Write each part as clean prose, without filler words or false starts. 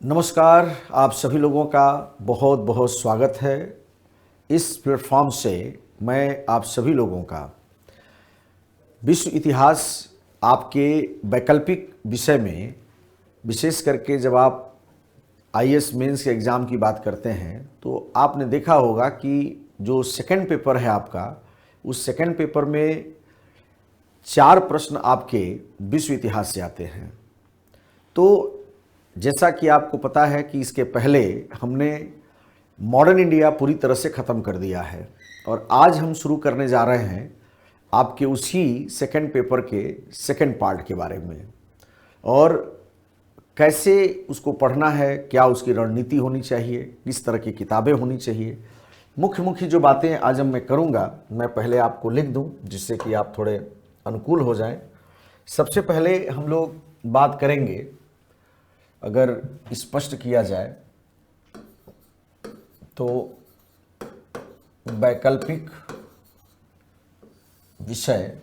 नमस्कार, आप सभी लोगों का बहुत बहुत स्वागत है। इस प्लेटफॉर्म से मैं आप सभी लोगों का विश्व इतिहास आपके वैकल्पिक विषय में, विशेष करके जब आप आईएएस मेंस के एग्ज़ाम की बात करते हैं तो आपने देखा होगा कि जो सेकंड पेपर है आपका, उस सेकंड पेपर में 4 प्रश्न आपके विश्व इतिहास से आते हैं। तो जैसा कि आपको पता है कि इसके पहले हमने मॉडर्न इंडिया पूरी तरह से ख़त्म कर दिया है और आज हम शुरू करने जा रहे हैं आपके उसी सेकंड पेपर के सेकंड पार्ट के बारे में, और कैसे उसको पढ़ना है, क्या उसकी रणनीति होनी चाहिए, किस तरह की किताबें होनी चाहिए। मुख्य मुख्य जो बातें आज मैं करूँगा, मैं पहले आपको लिख दूँ जिससे कि आप थोड़े अनुकूल हो जाएं। सबसे पहले हम लोग बात करेंगे, अगर स्पष्ट किया जाए तो वैकल्पिक विषय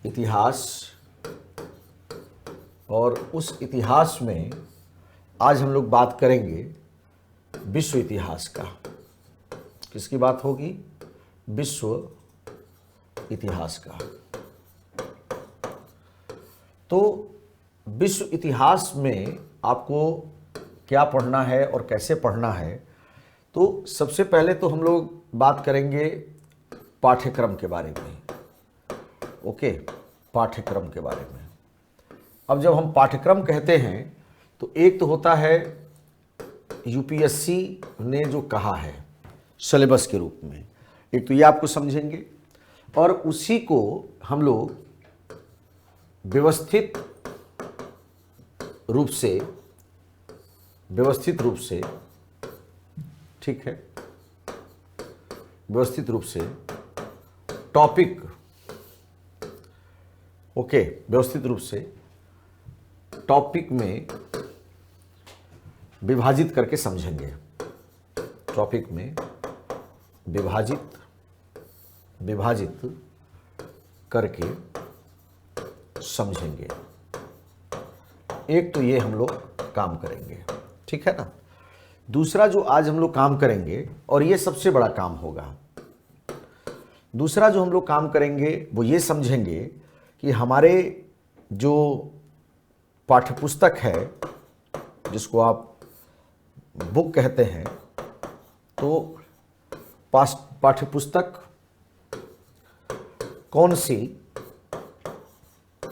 इतिहास, और उस इतिहास में आज हम लोग बात करेंगे विश्व इतिहास का। किसकी बात होगी? विश्व इतिहास का। तो विश्व इतिहास में आपको क्या पढ़ना है और कैसे पढ़ना है, तो सबसे पहले तो हम लोग बात करेंगे पाठ्यक्रम के बारे में। ओके, पाठ्यक्रम के बारे में। अब जब हम पाठ्यक्रम कहते हैं तो एक तो होता है यूपीएससी ने जो कहा है सिलेबस के रूप में, एक तो ये आपको समझेंगे, और उसी को हम लोग व्यवस्थित रूप से ठीक है, व्यवस्थित रूप से टॉपिक, ओके, व्यवस्थित रूप से टॉपिक में विभाजित करके समझेंगे। टॉपिक में विभाजित करके समझेंगे। एक तो ये हम लोग काम करेंगे, ठीक है ना। दूसरा जो आज हम लोग काम करेंगे, और ये सबसे बड़ा काम होगा, दूसरा जो हम लोग काम करेंगे वो ये समझेंगे कि हमारे जो पाठ्यपुस्तक है, जिसको आप बुक कहते हैं, तो पाठ्यपुस्तक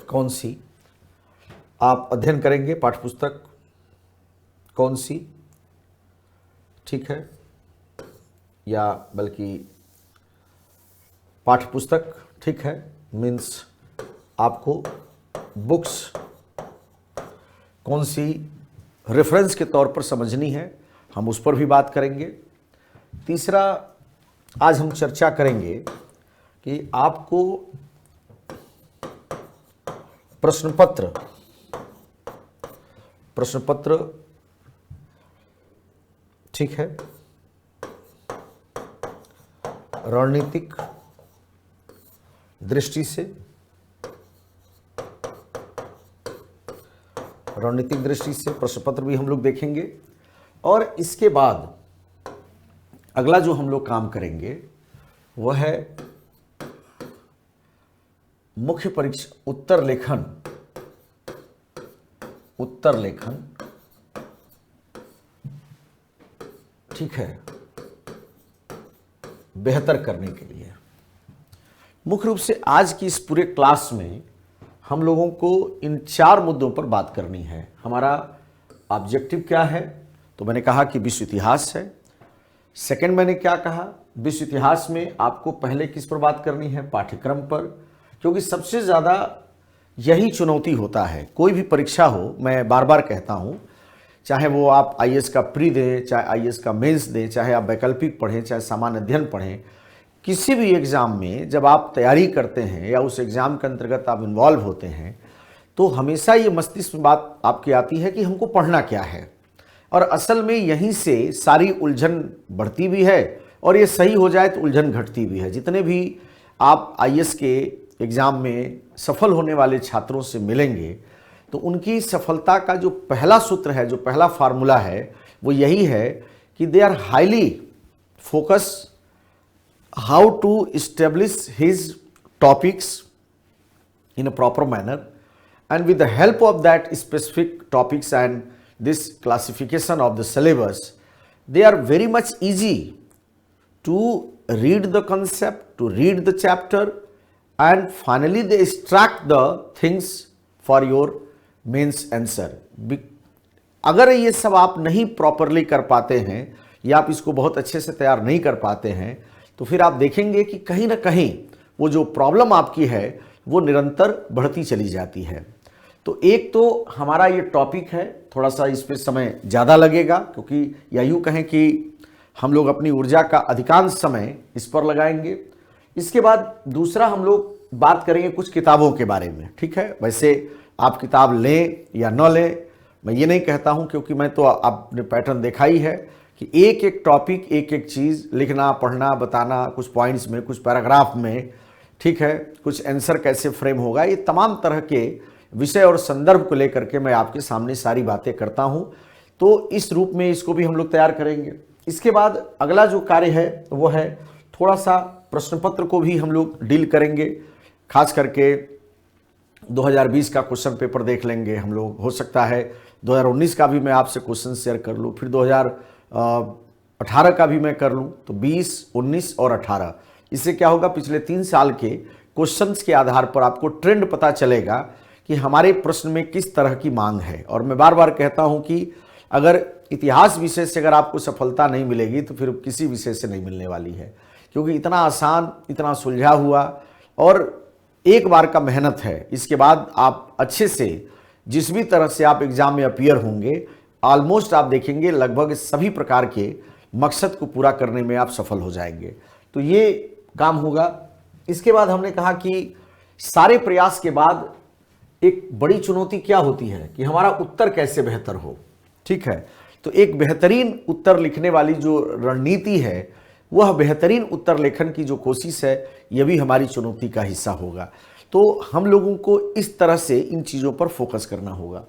कौन सी आप अध्ययन करेंगे, पाठ्यपुस्तक कौन सी, ठीक है, या बल्कि पाठ्यपुस्तक, ठीक है, मीन्स आपको बुक्स कौन सी रेफरेंस के तौर पर समझनी है, हम उस पर भी बात करेंगे। तीसरा आज हम चर्चा करेंगे कि आपको प्रश्नपत्र ठीक है, रणनीतिक दृष्टि से प्रश्नपत्र भी हम लोग देखेंगे। और इसके बाद अगला जो हम लोग काम करेंगे वह है मुख्य परीक्षा उत्तर लेखन, ठीक है, बेहतर करने के लिए। मुख्य रूप से आज की इस पूरे क्लास में हम लोगों को इन 4 मुद्दों पर बात करनी है। हमारा ऑब्जेक्टिव क्या है? तो मैंने कहा कि विश्व इतिहास है। सेकंड मैंने क्या कहा? विश्व इतिहास में आपको पहले किस पर बात करनी है? पाठ्यक्रम पर, क्योंकि सबसे ज़्यादा यही चुनौती होता है। कोई भी परीक्षा हो, मैं बार बार कहता हूँ, चाहे वो आप आईएएस का प्री दें, चाहे आईएएस का मेंस दें, चाहे आप वैकल्पिक पढ़ें, चाहे सामान्य अध्ययन पढ़ें, किसी भी एग्ज़ाम में जब आप तैयारी करते हैं या उस एग्ज़ाम के अंतर्गत आप इन्वॉल्व होते हैं, तो हमेशा ये मस्तिष्क में बात आपकी आती है कि हमको पढ़ना क्या है। और असल में यहीं से सारी उलझन बढ़ती भी है, और ये सही हो जाए तो उलझन घटती भी है। जितने भी आप आईएएस के एग्ज़ाम में सफल होने वाले छात्रों से मिलेंगे तो उनकी सफलता का जो पहला सूत्र है, जो पहला फार्मूला है, वो यही है कि they are highly focus how to establish his topics in a proper manner, and with the help of that specific topics and this classification of the syllabus, they are very much easy to read the concept, to read the chapter, and finally they extract the things for your mains answer. अगर ये सब आप नहीं properly कर पाते हैं या आप इसको बहुत अच्छे से तैयार नहीं कर पाते हैं तो फिर आप देखेंगे कि कहीं ना कहीं वो जो प्रॉब्लम आपकी है वो निरंतर बढ़ती चली जाती है। तो एक तो हमारा ये टॉपिक है, थोड़ा सा इस पे समय ज़्यादा लगेगा क्योंकि या यूँ कहें कि हम लोग अपनी ऊर्जा का अधिकांश समय इस पर लगाएंगे। इसके बाद दूसरा हम लोग बात करेंगे कुछ किताबों के बारे में, ठीक है। वैसे आप किताब लें या न लें, मैं ये नहीं कहता हूँ, क्योंकि मैं तो आपने पैटर्न देखा ही है कि एक एक टॉपिक, एक एक चीज़ लिखना, पढ़ना, बताना, कुछ पॉइंट्स में, कुछ पैराग्राफ में, ठीक है, कुछ आंसर कैसे फ्रेम होगा, ये तमाम तरह के विषय और संदर्भ को लेकर के मैं आपके सामने सारी बातें करता हूं। तो इस रूप में इसको भी हम लोग तैयार करेंगे। इसके बाद अगला जो कार्य है वो है थोड़ा सा प्रश्न पत्र को भी हम लोग डील करेंगे। खास करके 2020 का क्वेश्चन पेपर देख लेंगे हम लोग, हो सकता है 2019 का भी मैं आपसे क्वेश्चन शेयर कर लूँ, फिर 2018 का भी मैं कर लूँ, तो 20, 19 और 18, इससे क्या होगा, पिछले 3 साल के क्वेश्चंस के आधार पर आपको ट्रेंड पता चलेगा कि हमारे प्रश्न में किस तरह की मांग है। और मैं बार बार कहता हूं कि अगर इतिहास विषय से अगर आपको सफलता नहीं मिलेगी तो फिर किसी विषय से नहीं मिलने वाली है, क्योंकि इतना आसान, इतना सुलझा हुआ और एक बार का मेहनत है। इसके बाद आप अच्छे से जिस भी तरह से आप एग्जाम में अपीयर होंगे, ऑलमोस्ट आप देखेंगे लगभग सभी प्रकार के मकसद को पूरा करने में आप सफल हो जाएंगे। तो ये काम होगा। इसके बाद हमने कहा कि सारे प्रयास के बाद एक बड़ी चुनौती क्या होती है कि हमारा उत्तर कैसे बेहतर हो, ठीक है। तो एक बेहतरीन उत्तर लिखने वाली जो रणनीति है, वह बेहतरीन उत्तर लेखन की जो कोशिश है, यह भी हमारी चुनौती का हिस्सा होगा। तो हम लोगों को इस तरह से इन चीज़ों पर फोकस करना होगा।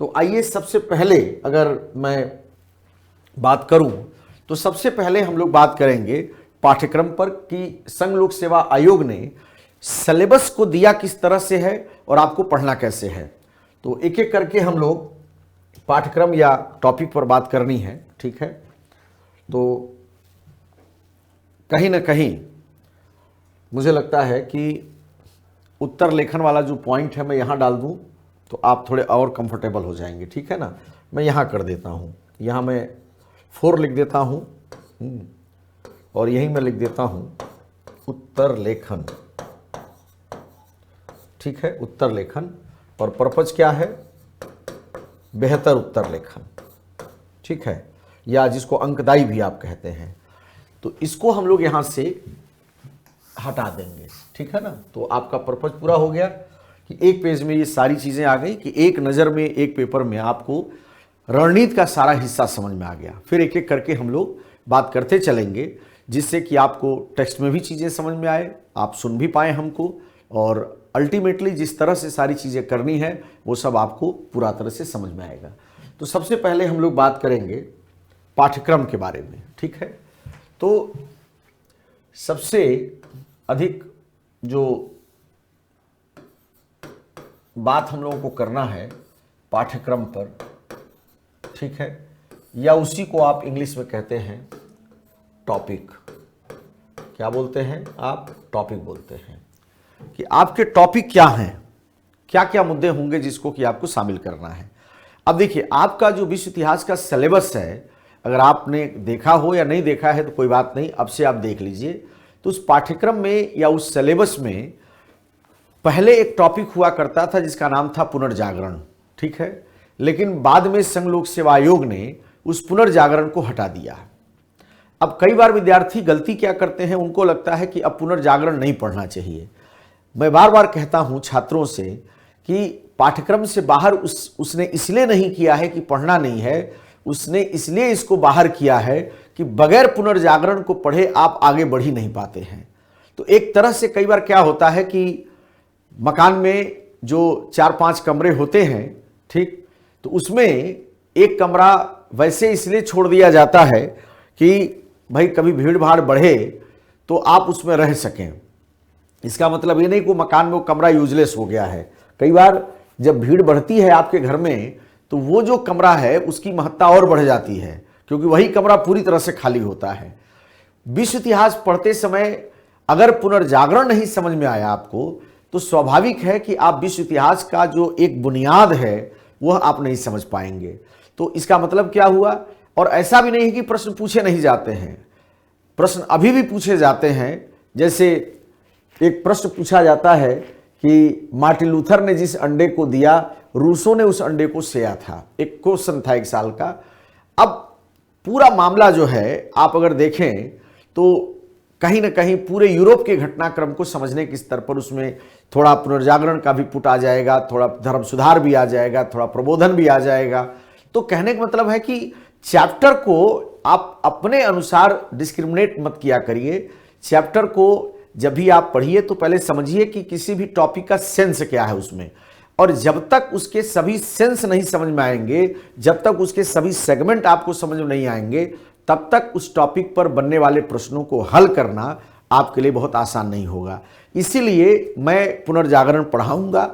तो आइए सबसे पहले अगर मैं बात करूं तो सबसे पहले हम लोग बात करेंगे पाठ्यक्रम पर कि संघ लोक सेवा आयोग ने सिलेबस को दिया किस तरह से है और आपको पढ़ना कैसे है। तो एक एक करके हम लोग पाठ्यक्रम या टॉपिक पर बात करनी है, ठीक है। तो कहीं ना कहीं मुझे लगता है कि उत्तर लेखन वाला जो पॉइंट है मैं यहाँ डाल दूँ तो आप थोड़े और कंफर्टेबल हो जाएंगे, ठीक है ना। मैं यहाँ कर देता हूँ, यहाँ मैं 4 लिख देता हूँ और यहीं मैं लिख देता हूँ उत्तर लेखन, ठीक है, उत्तर लेखन। और पर्पज क्या है, बेहतर उत्तर लेखन, ठीक है, या जिसको अंकदायी भी आप कहते हैं। तो इसको हम लोग यहाँ से हटा देंगे, ठीक है ना। तो आपका पर्पज पूरा हो गया कि एक पेज में ये सारी चीज़ें आ गई कि एक नज़र में, एक पेपर में आपको रणनीति का सारा हिस्सा समझ में आ गया। फिर एक एक करके हम लोग बात करते चलेंगे जिससे कि आपको टेक्स्ट में भी चीज़ें समझ में आए, आप सुन भी पाएँ हमको, और अल्टीमेटली जिस तरह से सारी चीज़ें करनी है वो सब आपको पूरा तरह से समझ में आएगा। तो सबसे पहले हम लोग बात करेंगे पाठ्यक्रम के बारे में, ठीक है। तो सबसे अधिक जो बात हम लोगों को करना है पाठ्यक्रम पर, ठीक है, या उसी को आप इंग्लिश में कहते हैं टॉपिक। क्या बोलते हैं आप, टॉपिक बोलते हैं कि आपके टॉपिक क्या हैं, क्या क्या मुद्दे होंगे जिसको कि आपको शामिल करना है। अब देखिए, आपका जो विश्व इतिहास का सिलेबस है, अगर आपने देखा हो या नहीं देखा है तो कोई बात नहीं, अब से आप देख लीजिए। तो उस पाठ्यक्रम में या उस सिलेबस में पहले एक टॉपिक हुआ करता था जिसका नाम था पुनर्जागरण, ठीक है। लेकिन बाद में संघ लोक सेवा आयोग ने उस पुनर्जागरण को हटा दिया। अब कई बार विद्यार्थी गलती क्या करते हैं, उनको लगता है कि अब पुनर्जागरण नहीं पढ़ना चाहिए। मैं बार बार कहता हूं छात्रों से कि पाठ्यक्रम से बाहर उसने इसलिए नहीं किया है कि पढ़ना नहीं है, उसने इसलिए इसको बाहर किया है कि बगैर पुनर्जागरण को पढ़े आप आगे बढ़ ही नहीं पाते हैं। तो एक तरह से कई बार क्या होता है कि मकान में जो 4-5 कमरे होते हैं, ठीक, तो उसमें एक कमरा वैसे इसलिए छोड़ दिया जाता है कि भाई कभी भीड़ भाड़ बढ़े तो आप उसमें रह सकें। इसका मतलब ये नहीं कि मकान में वो कमरा यूजलेस हो गया है। कई बार जब भीड़ बढ़ती है आपके घर में तो वो जो कमरा है उसकी महत्ता और बढ़ जाती है, क्योंकि वही कमरा पूरी तरह से खाली होता है। विश्व इतिहास पढ़ते समय अगर पुनर्जागरण नहीं समझ में आया आपको तो स्वाभाविक है कि आप विश्व इतिहास का जो एक बुनियाद है वह आप नहीं समझ पाएंगे। तो इसका मतलब क्या हुआ? और ऐसा भी नहीं है कि प्रश्न पूछे नहीं जाते हैं, प्रश्न अभी भी पूछे जाते हैं। जैसे एक प्रश्न पूछा जाता है कि मार्टिन लूथर ने जिस अंडे को दिया, रूसों ने उस अंडे को सेया था। एक क्वेश्चन था 1 साल का। अब पूरा मामला जो है आप अगर देखें तो कहीं ना कहीं पूरे यूरोप के घटनाक्रम को समझने के स्तर पर उसमें थोड़ा पुनर्जागरण का भी पुट आ जाएगा, थोड़ा धर्म सुधार भी आ जाएगा, थोड़ा प्रबोधन भी आ जाएगा। तो कहने का मतलब है कि चैप्टर को आप अपने अनुसार डिस्क्रिमिनेट मत किया करिए। चैप्टर को जब भी आप पढ़िए तो पहले समझिए कि किसी भी टॉपिक का सेंस क्या है उसमें, और जब तक उसके सभी सेंस नहीं समझ में आएंगे, जब तक उसके सभी सेगमेंट आपको समझ में नहीं आएंगे, तब तक उस टॉपिक पर बनने वाले प्रश्नों को हल करना आपके लिए बहुत आसान नहीं होगा। इसीलिए मैं पुनर्जागरण पढ़ाऊंगा,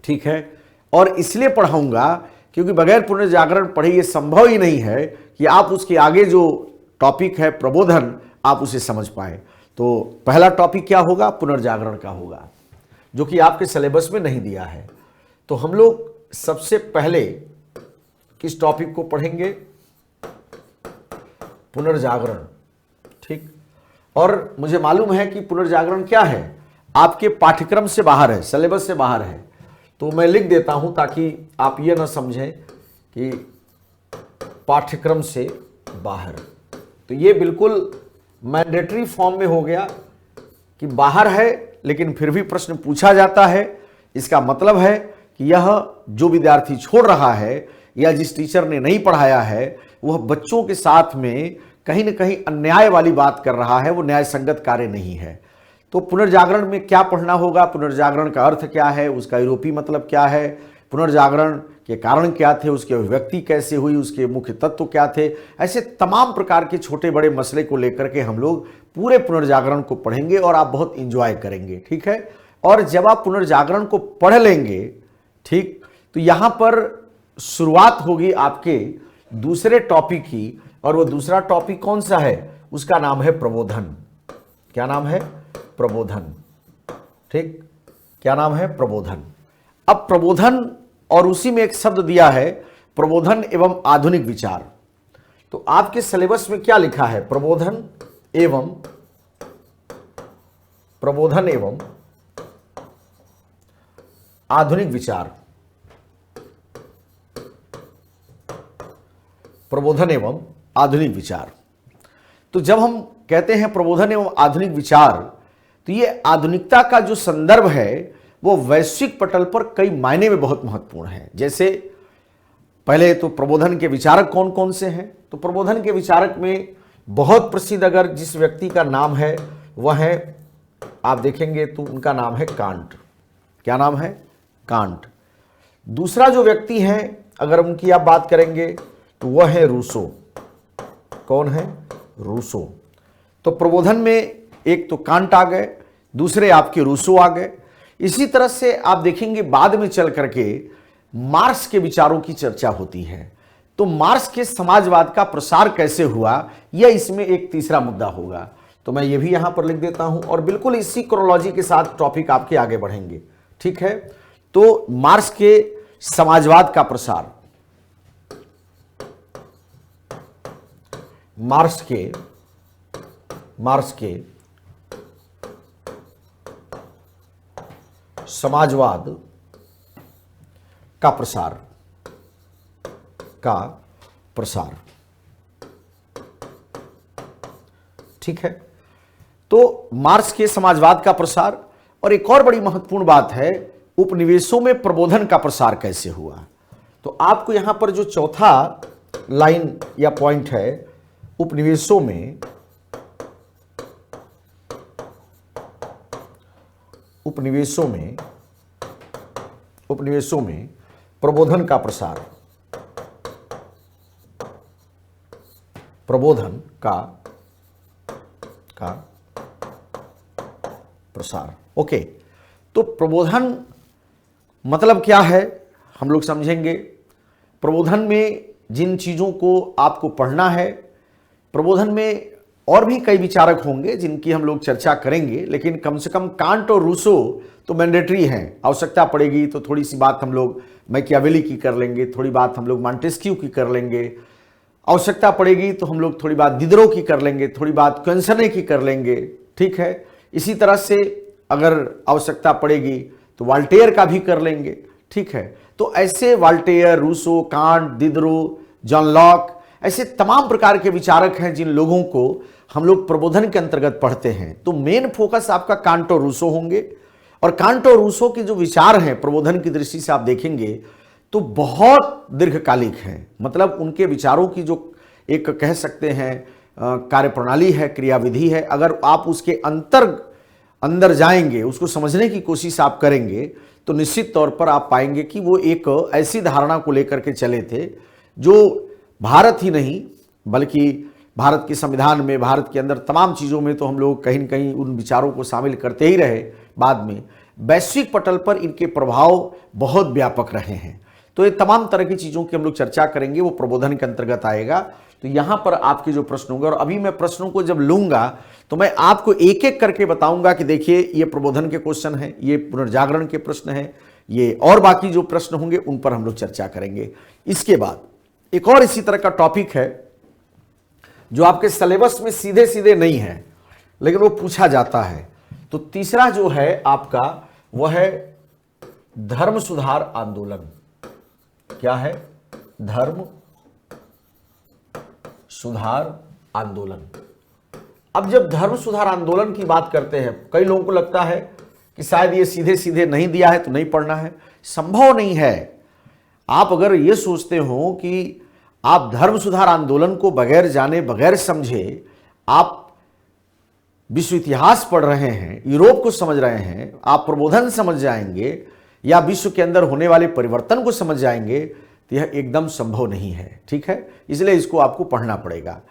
ठीक है, और इसलिए पढ़ाऊंगा क्योंकि बगैर पुनर्जागरण पढ़े ये संभव ही नहीं है कि आप उसके आगे जो टॉपिक है प्रबोधन, आप उसे समझ पाए। तो पहला टॉपिक क्या होगा? पुनर्जागरण का होगा, जो कि आपके सिलेबस में नहीं दिया है। तो हम लोग सबसे पहले किस टॉपिक को पढ़ेंगे? पुनर्जागरण, ठीक। और मुझे मालूम है कि पुनर्जागरण क्या है, आपके पाठ्यक्रम से बाहर है, सिलेबस से बाहर है। तो मैं लिख देता हूं ताकि आप ये ना समझें कि पाठ्यक्रम से बाहर। तो ये बिल्कुल मैंडेटरी फॉर्म में हो गया कि बाहर है लेकिन फिर भी प्रश्न पूछा जाता है। इसका मतलब है कि यह जो विद्यार्थी छोड़ रहा है या जिस टीचर ने नहीं पढ़ाया है वह बच्चों के साथ में कहीं ना कहीं अन्याय वाली बात कर रहा है, वो न्याय संगत कार्य नहीं है। तो पुनर्जागरण में क्या पढ़ना होगा? पुनर्जागरण का अर्थ क्या है, उसका यूरोपीय मतलब क्या है, पुनर्जागरण के कारण क्या थे, उसकी अभिव्यक्ति कैसे हुई, उसके मुख्य तत्व क्या थे। ऐसे तमाम प्रकार के छोटे बड़े मसले को लेकर के हम लोग पूरे पुनर्जागरण को पढ़ेंगे और आप बहुत इंजॉय करेंगे, ठीक है। और जब आप पुनर्जागरण को पढ़ लेंगे, ठीक, तो यहां पर शुरुआत होगी आपके दूसरे टॉपिक की, और वो दूसरा टॉपिक कौन सा है? उसका नाम है प्रबोधन। क्या नाम है? प्रबोधन, ठीक। क्या नाम है? प्रबोधन। अब प्रबोधन, और उसी में एक शब्द दिया है प्रबोधन एवं आधुनिक विचार। तो आपके सिलेबस में क्या लिखा है? प्रबोधन एवं आधुनिक विचार। प्रबोधन एवं आधुनिक विचार। तो जब हम कहते हैं प्रबोधन एवं आधुनिक विचार, तो ये आधुनिकता का जो संदर्भ है वो वैश्विक पटल पर कई मायने में बहुत महत्वपूर्ण है। जैसे पहले तो प्रबोधन के विचारक कौन कौन से हैं? तो प्रबोधन के विचारक में बहुत प्रसिद्ध अगर जिस व्यक्ति का नाम है वह है, आप देखेंगे तो उनका नाम है कांट। क्या नाम है? कांट। दूसरा जो व्यक्ति है अगर उनकी आप बात करेंगे तो वह है रूसो। कौन है? रूसो। तो प्रबोधन में एक तो कांट आ गए, दूसरे आपके रूसो आ गए। इसी तरह से आप देखेंगे बाद में चल करके मार्क्स के विचारों की चर्चा होती है। तो मार्क्स के समाजवाद का प्रसार कैसे हुआ, यह इसमें एक तीसरा मुद्दा होगा। तो मैं ये भी यहां पर लिख देता हूं और बिल्कुल इसी क्रोनोलॉजी के साथ टॉपिक आपके आगे बढ़ेंगे, ठीक है। तो मार्क्स के समाजवाद का प्रसार, मार्क्स के समाजवाद का प्रसार, ठीक है। तो मार्क्स के समाजवाद का प्रसार, और एक और बड़ी महत्वपूर्ण बात है उपनिवेशों में प्रबोधन का प्रसार कैसे हुआ। तो आपको यहां पर जो चौथा लाइन या पॉइंट है, उपनिवेशों में उपनिवेशों में प्रबोधन का प्रसार, प्रबोधन का प्रसार। ओके, तो प्रबोधन मतलब क्या है हम लोग समझेंगे। प्रबोधन में जिन चीजों को आपको पढ़ना है, प्रबोधन में और भी कई विचारक होंगे जिनकी हम लोग चर्चा करेंगे, लेकिन कम से कम कांट और रूसो तो मैंडेटरी हैं। आवश्यकता पड़ेगी तो थोड़ी सी बात हम लोग मैकियावेली की कर लेंगे, थोड़ी बात हम लोग मॉन्टेस्क्यू की कर लेंगे, आवश्यकता पड़ेगी तो हम लोग थोड़ी बात दिदरो की कर लेंगे, थोड़ी बात क्वेंसने की कर लेंगे, ठीक है। इसी तरह से अगर आवश्यकता पड़ेगी तो वाल्टेयर का भी कर लेंगे, ठीक है। तो ऐसे Voltaire, Rousseau, Kant, Diderot, John Locke, ऐसे तमाम प्रकार के विचारक हैं जिन लोगों को हम लोग प्रबोधन के अंतर्गत पढ़ते हैं। तो मेन फोकस आपका कांट और रूसो होंगे, और कांट और रूसो के जो विचार हैं प्रबोधन की दृष्टि से आप देखेंगे तो बहुत दीर्घकालिक हैं। मतलब उनके विचारों की जो एक कह सकते हैं कार्यप्रणाली है, क्रियाविधि है, अगर आप उसके अंदर जाएंगे, उसको समझने की कोशिश आप करेंगे तो निश्चित तौर पर आप पाएंगे कि वो एक ऐसी धारणा को लेकर के चले थे जो भारत ही नहीं बल्कि भारत के संविधान में, भारत के अंदर तमाम चीज़ों में तो हम लोग कहीं न कहीं उन विचारों को शामिल करते ही रहे। बाद में वैश्विक पटल पर इनके प्रभाव बहुत व्यापक रहे हैं। तो ये तमाम तरह की चीज़ों की हम लोग चर्चा करेंगे, वो प्रबोधन के अंतर्गत आएगा। तो यहाँ पर आपके जो प्रश्न होंगे, और अभी मैं प्रश्नों को जब लूंगा तो मैं आपको एक एक करके बताऊंगा कि देखिए ये प्रबोधन के क्वेश्चन हैं, ये पुनर्जागरण के प्रश्न हैं, ये और बाकी जो प्रश्न होंगे उन पर हम लोग चर्चा करेंगे। इसके बाद एक और इसी तरह का टॉपिक है जो आपके सिलेबस में सीधे सीधे नहीं है लेकिन वो पूछा जाता है। तो तीसरा जो है आपका वह है धर्म सुधार आंदोलन। क्या है? धर्म सुधार आंदोलन। अब जब धर्म सुधार आंदोलन की बात करते हैं, कई लोगों को लगता है कि शायद ये सीधे सीधे नहीं दिया है तो नहीं पढ़ना है। संभव नहीं है। आप अगर ये सोचते हो कि आप धर्म सुधार आंदोलन को बगैर जाने, बगैर समझे आप विश्व इतिहास पढ़ रहे हैं, यूरोप को समझ रहे हैं, आप प्रबोधन समझ जाएंगे या विश्व के अंदर होने वाले परिवर्तन को समझ जाएंगे, तो यह एकदम संभव नहीं है। ठीक है, इसलिए इसको आपको पढ़ना पड़ेगा।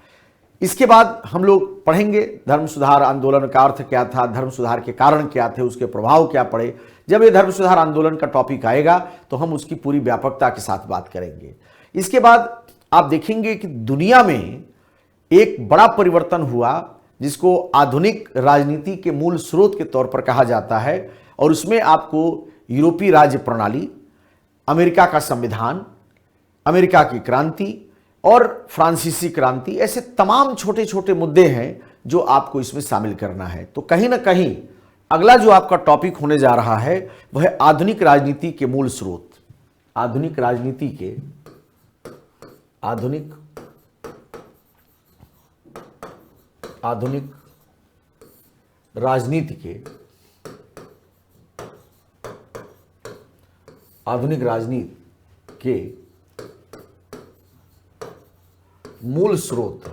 इसके बाद हम लोग पढ़ेंगे धर्म सुधार आंदोलन का अर्थ क्या था, धर्म सुधार के कारण क्या थे, उसके प्रभाव क्या पड़े। जब ये धर्म सुधार आंदोलन का टॉपिक आएगा तो हम उसकी पूरी व्यापकता के साथ बात करेंगे। इसके बाद आप देखेंगे कि दुनिया में एक बड़ा परिवर्तन हुआ जिसको आधुनिक राजनीति के मूल स्रोत के तौर पर कहा जाता है, और उसमें आपको यूरोपीय राज्य प्रणाली, अमेरिका का संविधान, अमेरिका की क्रांति और फ्रांसीसी क्रांति, ऐसे तमाम छोटे छोटे मुद्दे हैं जो आपको इसमें शामिल करना है। तो कहीं ना कहीं अगला जो आपका टॉपिक होने जा रहा है वह है आधुनिक राजनीति के मूल स्रोत। आधुनिक राजनीति के आधुनिक राजनीति के आधुनिक राजनीति के मूल स्रोत।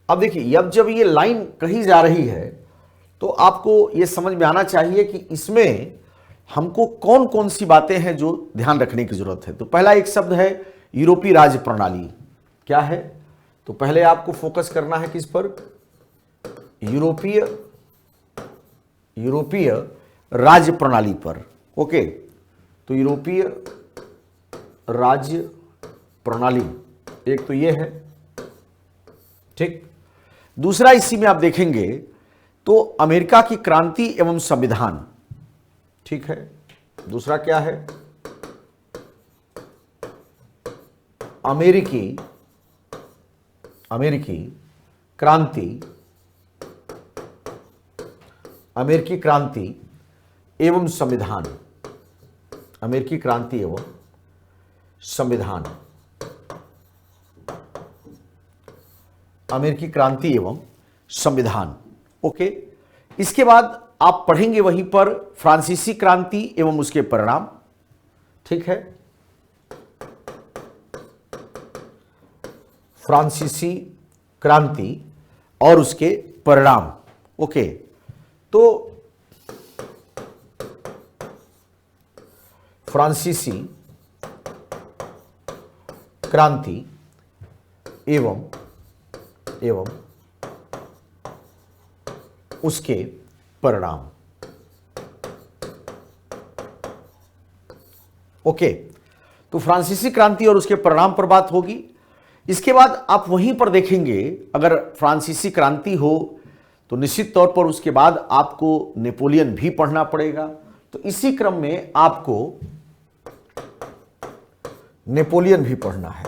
अब देखिए, अब जब ये लाइन कही जा रही है तो आपको ये समझ में आना चाहिए कि इसमें हमको कौन कौन सी बातें हैं जो ध्यान रखने की जरूरत है। तो पहला एक शब्द है यूरोपीय राज्य प्रणाली। क्या है? तो पहले आपको फोकस करना है किस पर? यूरोपीय राज्य प्रणाली पर। ओके, तो यूरोपीय राज्य प्रणाली एक तो ये है, ठीक। दूसरा इसी में आप देखेंगे तो अमेरिका की क्रांति एवं संविधान, ठीक है। दूसरा क्या है? अमेरिकी क्रांति एवं संविधान। अमेरिकी क्रांति एवं संविधान। अमेरिकी क्रांति एवं संविधान। ओके, इसके बाद आप पढ़ेंगे वहीं पर फ्रांसीसी क्रांति एवं उसके परिणाम, ठीक है। फ्रांसीसी क्रांति और उसके परिणाम। ओके, तो फ्रांसीसी क्रांति एवं उसके परिणाम। ओके, तो फ्रांसीसी क्रांति और उसके परिणाम पर बात होगी। इसके बाद आप वहीं पर देखेंगे, अगर फ्रांसीसी क्रांति हो तो निश्चित तौर पर उसके बाद आपको नेपोलियन भी पढ़ना पड़ेगा। तो इसी क्रम में आपको नेपोलियन भी पढ़ना है।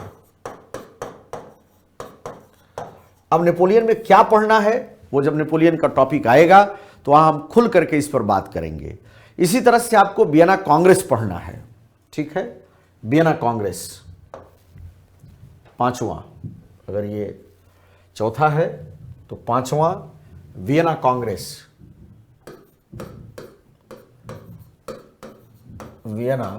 अब नेपोलियन में क्या पढ़ना है, वो जब नेपोलियन का टॉपिक आएगा तो वहां हम खुल करके इस पर बात करेंगे। इसी तरह से आपको वियना कांग्रेस पढ़ना है, ठीक है। वियना कांग्रेस पांचवा, अगर ये चौथा है तो पांचवा Vienna Congress, Vienna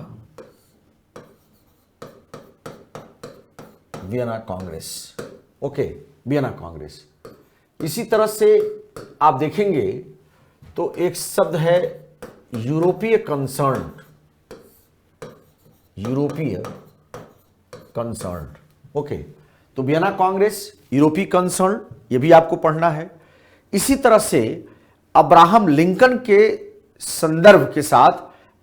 Congress. Okay, Vienna Congress. इसी तरह से आप देखेंगे तो एक शब्द है यूरोपीय कंसर्न, ओके। तो वियना कांग्रेस, यूरोपीय कंसर्न, ये भी आपको पढ़ना है। इसी तरह से अब्राहम लिंकन के संदर्भ के साथ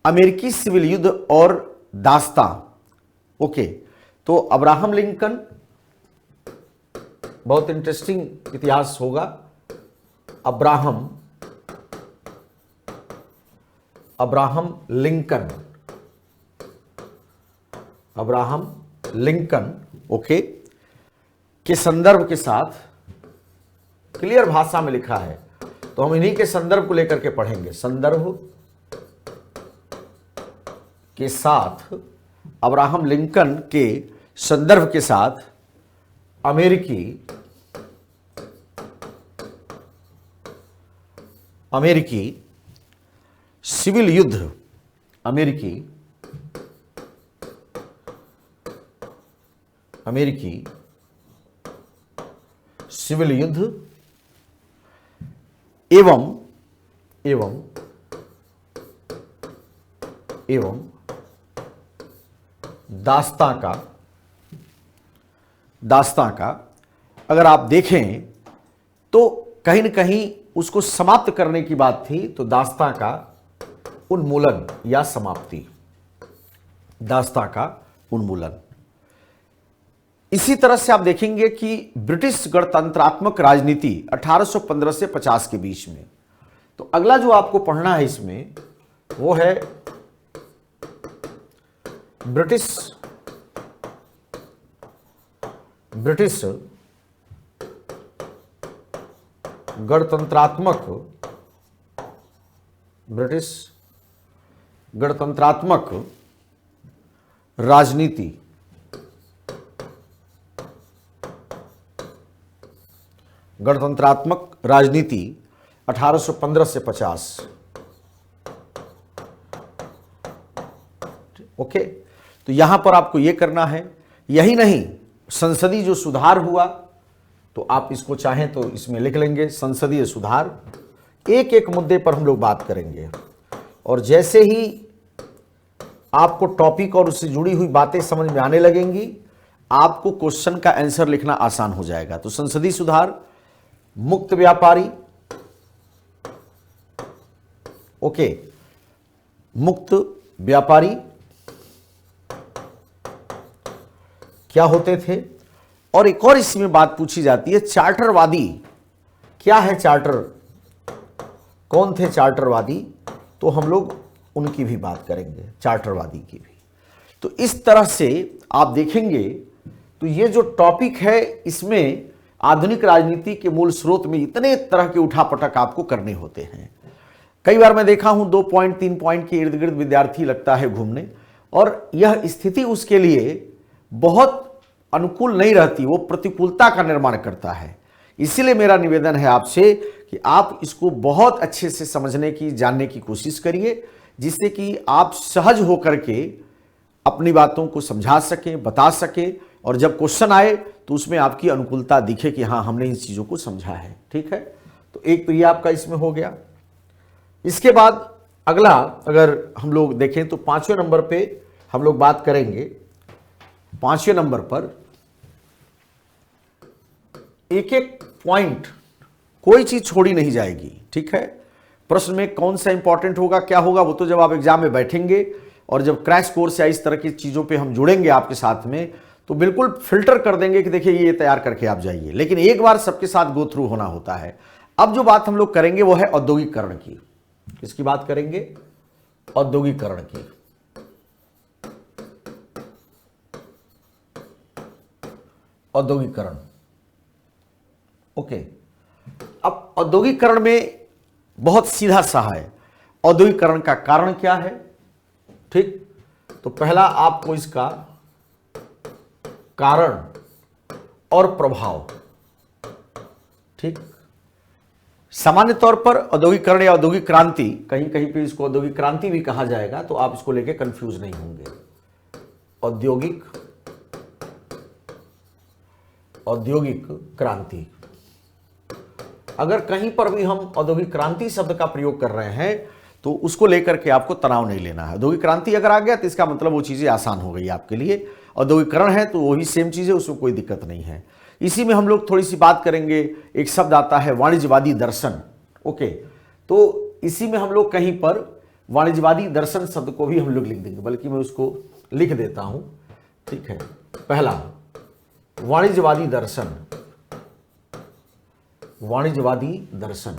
अमेरिकी सिविल युद्ध और दास्तां। ओके, तो अब्राहम लिंकन बहुत इंटरेस्टिंग इतिहास होगा। अब्राहम लिंकन, ओके, के संदर्भ के साथ, क्लियर भाषा में लिखा है तो हम इन्हीं के संदर्भ को लेकर के पढ़ेंगे। संदर्भ के साथ, अब्राहम लिंकन के संदर्भ के साथ अमेरिकी सिविल युद्ध, अमेरिकी सिविल युद्ध एवं दास्तां का अगर आप देखें तो कहीं न कहीं उसको समाप्त करने की बात थी। तो दास्तां का उन्मूलन या समाप्ति, दास्तां का उन्मूलन। इसी तरह से आप देखेंगे कि ब्रिटिश गणतंत्रात्मक राजनीति 1815 से 50 के बीच में। तो अगला जो आपको पढ़ना है इसमें वो है ब्रिटिश गणतंत्रात्मक राजनीति, गणतंत्रात्मक राजनीति 1815 से 50। ओके, तो यहां पर आपको यह करना है। यही नहीं, संसदीय जो सुधार हुआ तो आप इसको चाहें तो इसमें लिख लेंगे, संसदीय सुधार। एक एक मुद्दे पर हम लोग बात करेंगे और जैसे ही आपको टॉपिक और उससे जुड़ी हुई बातें समझ में आने लगेंगी, आपको क्वेश्चन का आंसर लिखना आसान हो जाएगा। तो संसदीय सुधार, मुक्त व्यापारी, ओके, मुक्त व्यापारी क्या होते थे। और एक और इसमें बात पूछी जाती है, चार्टरवादी क्या है, चार्टर कौन थे चार्टरवादी, तो हम लोग उनकी भी बात करेंगे, चार्टरवादी की भी। तो इस तरह से आप देखेंगे तो ये जो टॉपिक है इसमें आधुनिक राजनीति के मूल स्रोत में इतने तरह के उठापटक आपको करने होते हैं। कई बार मैं देखा हूं 2 पॉइंट 3 पॉइंट के इर्द गिर्द विद्यार्थी लगता है घूमने, और यह स्थिति उसके लिए बहुत अनुकूल नहीं रहती, वो प्रतिकूलता का निर्माण करता है। इसीलिए मेरा निवेदन है आपसे कि आप इसको बहुत अच्छे से समझने की, जानने की कोशिश करिए, जिससे कि आप सहज होकर के अपनी बातों को समझा सकें, बता सकें, और जब क्वेश्चन आए तो उसमें आपकी अनुकूलता दिखे कि हाँ, हमने इन चीज़ों को समझा है। ठीक है, तो एक तो ये आपका इसमें हो गया। इसके बाद अगला अगर हम लोग देखें तो 5वें नंबर पे हम लोग बात करेंगे। 5वें नंबर पर एक एक पॉइंट, कोई चीज छोड़ी नहीं जाएगी, ठीक है। प्रश्न में कौन सा इंपॉर्टेंट होगा, क्या होगा, वो तो जब आप एग्जाम में बैठेंगे और जब क्रैश कोर्स या इस तरह की चीजों पे हम जुड़ेंगे आपके साथ में, तो बिल्कुल फिल्टर कर देंगे कि देखिए ये तैयार करके आप जाइए। लेकिन एक बार सबके साथ गो थ्रू होना होता है। अब जो बात हम लोग करेंगे वो है औद्योगिकरण की। किसकी बात करेंगे? औद्योगिकरण की। औद्योगिकरण, ओके। अब औद्योगिकरण में बहुत सीधा सा है, औद्योगिकरण का कारण क्या है, ठीक। तो पहला आपको इसका कारण और प्रभाव, ठीक। सामान्य तौर पर औद्योगिकरण या औद्योगिक क्रांति, कहीं कहीं पे इसको औद्योगिक क्रांति भी कहा जाएगा, तो आप इसको लेके कंफ्यूज नहीं होंगे। औद्योगिक क्रांति, अगर कहीं पर भी हम औद्योगिक क्रांति शब्द का प्रयोग कर रहे हैं तो उसको लेकर के आपको तनाव नहीं लेना है। औद्योगिक क्रांति अगर आ गया तो इसका मतलब वो चीजें आसान हो गई आपके लिए। औद्योगिकरण है तो वही सेम चीज है, उसमें कोई दिक्कत नहीं है। इसी में हम लोग थोड़ी सी बात करेंगे। एक शब्द आता है वाणिज्यवादी दर्शन, ओके। तो इसी में हम लोग कहीं पर वाणिज्यवादी दर्शन शब्द को भी हम लोग लिख देंगे, बल्कि मैं उसको लिख देता हूं, ठीक है। पहला वाणिज्यवादी दर्शन, वाणिज्यवादी दर्शन,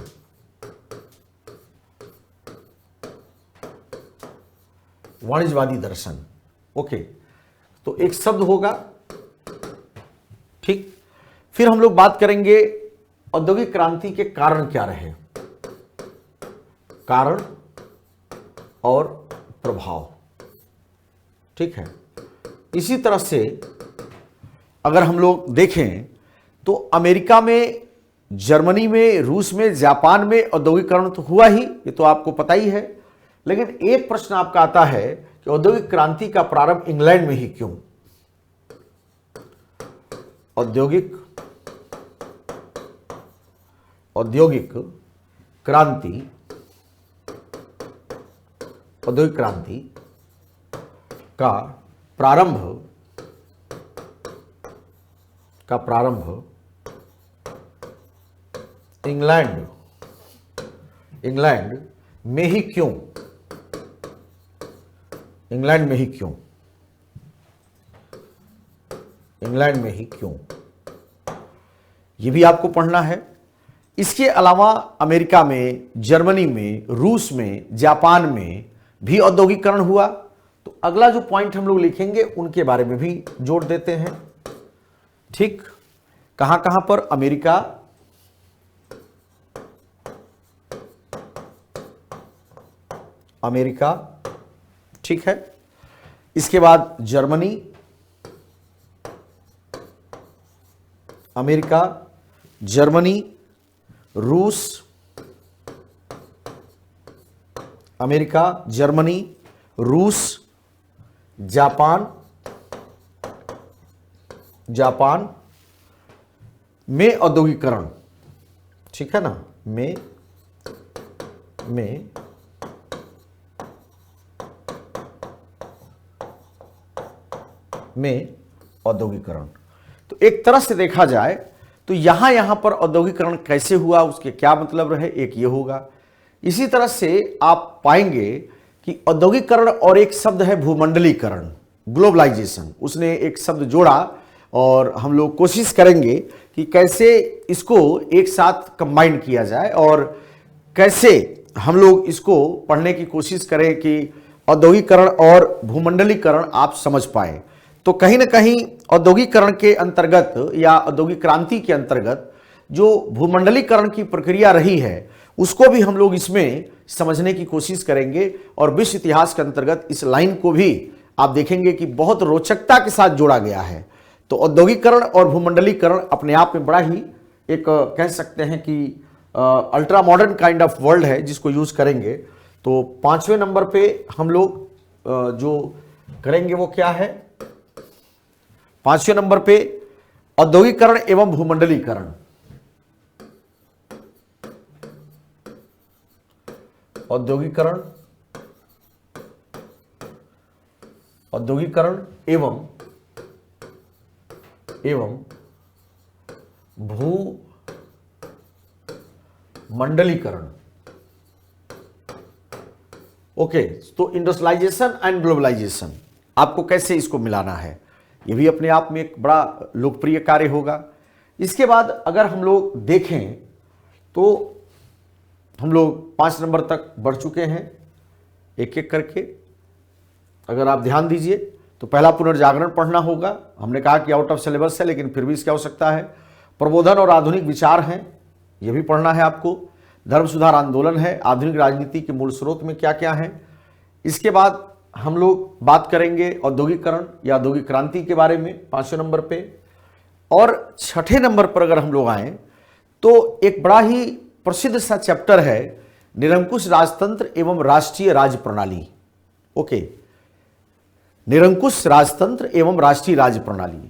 वाणिज्यवादी दर्शन, ओके। तो एक शब्द होगा, ठीक। फिर हम लोग बात करेंगे औद्योगिक क्रांति के कारण क्या रहे, कारण और प्रभाव, ठीक है। इसी तरह से अगर हम लोग देखें तो अमेरिका में, जर्मनी में, रूस में, जापान में औद्योगिकरण तो हुआ ही, ये तो आपको पता ही है। लेकिन एक प्रश्न आपका आता है कि औद्योगिक क्रांति का प्रारंभ इंग्लैंड में ही क्यों? औद्योगिक क्रांति, औद्योगिक क्रांति का प्रारंभ इंग्लैंड में ही क्यों? इंग्लैंड में ही क्यों? इंग्लैंड में ही क्यों? यह भी आपको पढ़ना है। इसके अलावा अमेरिका में, जर्मनी में, रूस में, जापान में भी औद्योगिकरण हुआ। तो अगला जो पॉइंट हम लोग लिखेंगे उनके बारे में भी जोड़ देते हैं, ठीक। कहां कहां पर? अमेरिका, ठीक है। इसके बाद जर्मनी, अमेरिका, जर्मनी, रूस, अमेरिका, जर्मनी, रूस, जापान में औद्योगिकरण, ठीक है ना, में औद्योगिकरण। तो एक तरह से देखा जाए तो यहां पर औद्योगिकरण कैसे हुआ, उसके क्या मतलब रहे, एक ये होगा। इसी तरह से आप पाएंगे कि औद्योगिकरण और एक शब्द है भूमंडलीकरण, ग्लोबलाइजेशन, उसने एक शब्द जोड़ा और हम लोग कोशिश करेंगे कि कैसे इसको एक साथ कंबाइन किया जाए और कैसे हम लोग इसको पढ़ने की कोशिश करें कि औद्योगिकरण और भूमंडलीकरण आप समझ पाए। तो कहीं ना कहीं औद्योगिकरण के अंतर्गत या औद्योगिक क्रांति के अंतर्गत जो भूमंडलीकरण की प्रक्रिया रही है उसको भी हम लोग इसमें समझने की कोशिश करेंगे और विश्व इतिहास के अंतर्गत इस लाइन को भी आप देखेंगे कि बहुत रोचकता के साथ जोड़ा गया है। तो औद्योगिकरण और भूमंडलीकरण अपने आप में बड़ा ही एक कह सकते हैं कि ultra modern kind of world है जिसको यूज करेंगे। तो 5वें नंबर पे हम लोग जो करेंगे वो क्या है? 5वें नंबर पे औद्योगिकरण एवं भूमंडलीकरण, औद्योगिकरण एवं भू मंडलीकरण। ओके, तो इंडस्ट्रियलाइजेशन एंड ग्लोबलाइजेशन आपको कैसे इसको मिलाना है, यह भी अपने आप में एक बड़ा लोकप्रिय कार्य होगा। इसके बाद अगर हम लोग देखें तो हम लोग 5 नंबर तक बढ़ चुके हैं एक एक करके। अगर आप ध्यान दीजिए तो पहला पुनर्जागरण पढ़ना होगा। हमने कहा कि आउट ऑफ सिलेबस है, लेकिन फिर भी इसकी आवश्यकता है। प्रबोधन और आधुनिक विचार हैं, यह भी पढ़ना है आपको। धर्म सुधार आंदोलन है, आधुनिक राजनीति के मूल स्रोत में क्या क्या है। इसके बाद हम लोग बात करेंगे औद्योगिकरण या औद्योगिक क्रांति के बारे में 5वें नंबर पे। और 6ठे नंबर पर अगर हम लोग आए तो एक बड़ा ही प्रसिद्ध सा चैप्टर है निरंकुश राजतंत्र एवं राष्ट्रीय राज्य प्रणाली। ओके, निरंकुश राजतंत्र एवं राष्ट्रीय राज्य प्रणाली।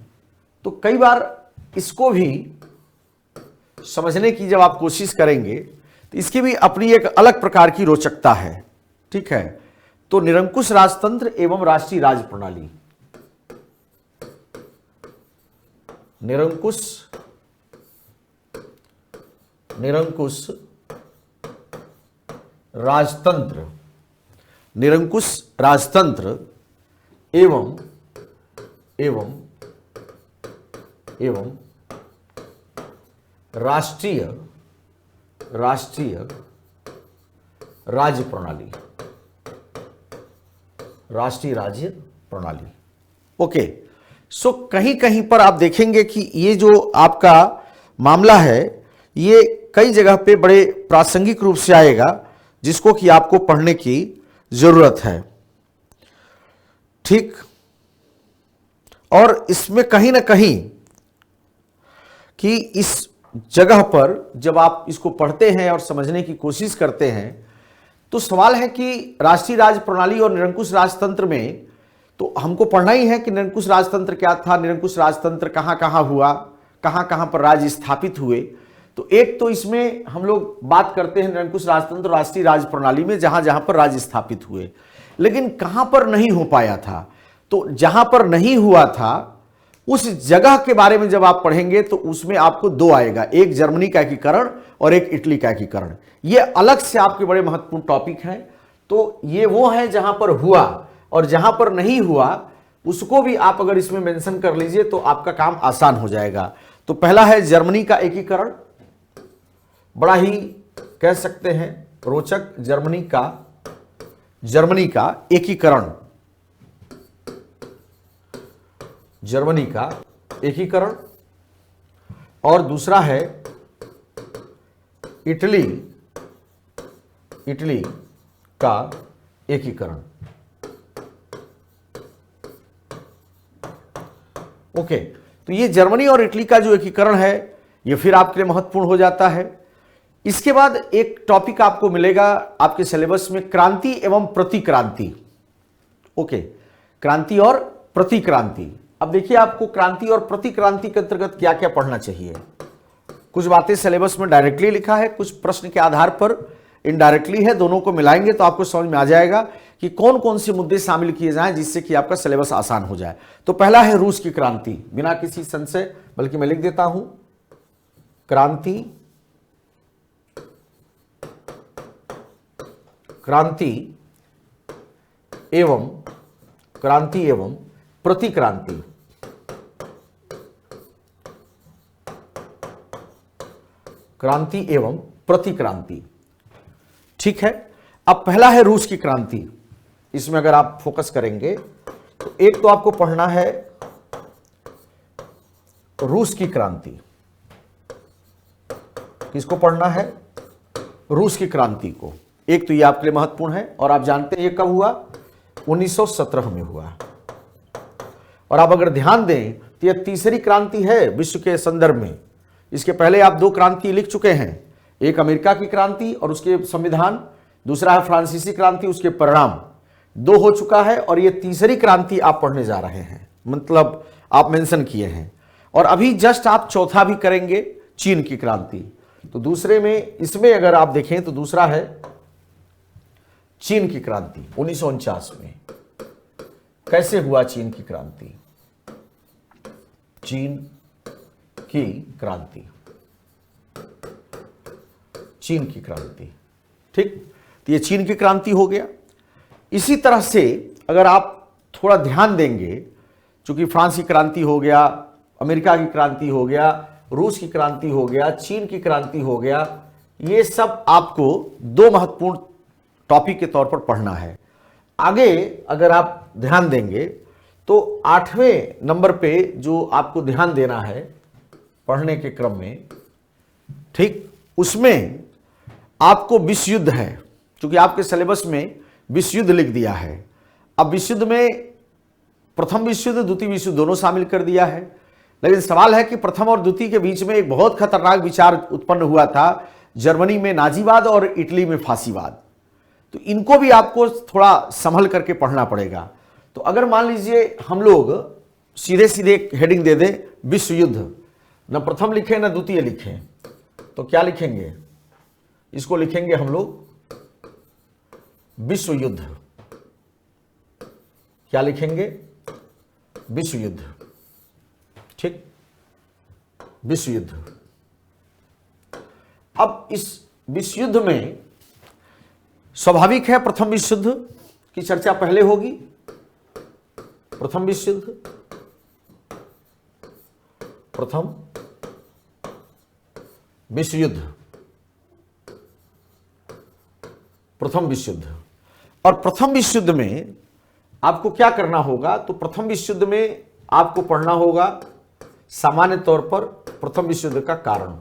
तो कई बार इसको भी समझने की जब आप कोशिश करेंगे तो इसकी भी अपनी एक अलग प्रकार की रोचकता है। ठीक है, तो निरंकुश राजतंत्र एवं राष्ट्रीय राज्य प्रणाली, निरंकुश राजतंत्र एवं राष्ट्रीय राज्य प्रणाली, राष्ट्रीय राज्य प्रणाली। ओके, सो कहीं कहीं पर आप देखेंगे कि ये जो आपका मामला है ये कई जगह पे बड़े प्रासंगिक रूप से आएगा, जिसको कि आपको पढ़ने की जरूरत है। ठीक, और इसमें कहीं ना कहीं कि इस जगह पर जब आप इसको पढ़ते हैं और समझने की कोशिश करते हैं तो सवाल है कि राष्ट्रीय राज्य प्रणाली और निरंकुश राजतंत्र में तो हमको पढ़ना ही है कि निरंकुश राजतंत्र क्या था, निरंकुश राजतंत्र कहां कहां हुआ, कहां कहां पर राज्य स्थापित हुए। तो एक तो इसमें हम लोग बात करते हैं निरंकुश राजतंत्र राष्ट्रीय राज्य प्रणाली में जहां जहां पर राज्य स्थापित हुए, लेकिन कहां पर नहीं हो पाया था। तो जहां पर नहीं हुआ था उस जगह के बारे में जब आप पढ़ेंगे तो उसमें आपको 2 आएगा, एक जर्मनी का एकीकरण और एक इटली का एकीकरण। ये अलग से आपके बड़े महत्वपूर्ण टॉपिक हैं। तो ये वो है जहां पर हुआ, और जहां पर नहीं हुआ उसको भी आप अगर इसमें मेंशन कर लीजिए तो आपका काम आसान हो जाएगा। तो पहला है जर्मनी का एकीकरण, बड़ा ही कह सकते हैं रोचक, जर्मनी का एकीकरण। और दूसरा है इटली का एकीकरण। ओके, तो ये जर्मनी और इटली का जो एकीकरण है ये फिर आपके लिए महत्वपूर्ण हो जाता है। इसके बाद एक टॉपिक आपको मिलेगा आपके सिलेबस में, क्रांति एवं प्रतिक्रांति। ओके, क्रांति और प्रतिक्रांति। अब देखिए आपको क्रांति और प्रतिक्रांति के अंतर्गत क्या क्या पढ़ना चाहिए। कुछ बातें सिलेबस में डायरेक्टली लिखा है, कुछ प्रश्न के आधार पर इनडायरेक्टली है। दोनों को मिलाएंगे तो आपको समझ में आ जाएगा कि कौन कौन से मुद्दे शामिल किए जाएं जिससे कि आपका सिलेबस आसान हो जाए। तो पहला है रूस की क्रांति, बिना किसी संशय, बल्कि मैं लिख देता हूं क्रांति एवं प्रतिक्रांति। क्रांति एवं प्रतिक्रांति, ठीक है। अब पहला है रूस की क्रांति। इसमें अगर आप फोकस करेंगे तो एक तो आपको पढ़ना है रूस की क्रांति। किसको पढ़ना है? रूस की क्रांति को। एक तो ये आपके लिए महत्वपूर्ण है और आप जानते हैं ये कब हुआ? 1917 में हुआ। और आप अगर ध्यान दें तो यह तीसरी क्रांति है विश्व के संदर्भ में। इसके पहले आप 2 क्रांति लिख चुके हैं, एक अमेरिका की क्रांति और उसके संविधान, दूसरा है फ्रांसीसी क्रांति उसके परिणाम। 2 हो चुका है और ये तीसरी क्रांति आप पढ़ने जा रहे हैं, मतलब आप मेंशन किए हैं। और अभी जस्ट आप चौथा भी करेंगे, चीन की क्रांति। तो दूसरे में, इसमें अगर आप देखें तो दूसरा है चीन की क्रांति 1949 में। कैसे हुआ चीन की क्रांति? चीन की क्रांति, चीन की क्रांति, ठीक। तो ये चीन की क्रांति हो गया। इसी तरह से अगर आप थोड़ा ध्यान देंगे, चूंकि फ्रांस की क्रांति हो गया, अमेरिका की क्रांति हो गया, रूस की क्रांति हो गया, चीन की क्रांति हो गया, ये सब आपको दो महत्वपूर्ण टॉपिक के तौर पर पढ़ना है। आगे अगर आप ध्यान देंगे तो 8वें नंबर पे जो आपको ध्यान देना है पढ़ने के क्रम में, ठीक, उसमें आपको विश्व युद्ध है, क्योंकि आपके सिलेबस में विश्व युद्ध लिख दिया है। अब विश्व युद्ध में प्रथम विश्व युद्ध, द्वितीय विश्व युद्ध दोनों शामिल कर दिया है, लेकिन सवाल है कि प्रथम और द्वितीय के बीच में एक बहुत खतरनाक विचार उत्पन्न हुआ था, जर्मनी में नाजीवाद और इटली में फांसीवाद। तो इनको भी आपको थोड़ा संभल करके पढ़ना पड़ेगा। तो अगर मान लीजिए हम लोग सीधे सीधे हेडिंग दे दें विश्व युद्ध, न प्रथम लिखें न द्वितीय लिखें, तो क्या लिखेंगे? इसको लिखेंगे हम लोग विश्व युद्ध। क्या लिखेंगे? विश्व युद्ध, ठीक, विश्व युद्ध। अब इस विश्व युद्ध में स्वाभाविक है प्रथम विश्व युद्ध की चर्चा पहले होगी। प्रथम विश्व युद्ध, प्रथम विश्व युद्ध, प्रथम विश्व युद्ध। और प्रथम विश्व युद्ध में आपको क्या करना होगा? तो प्रथम विश्व युद्ध में आपको पढ़ना होगा सामान्य तौर पर प्रथम विश्व युद्ध का कारण।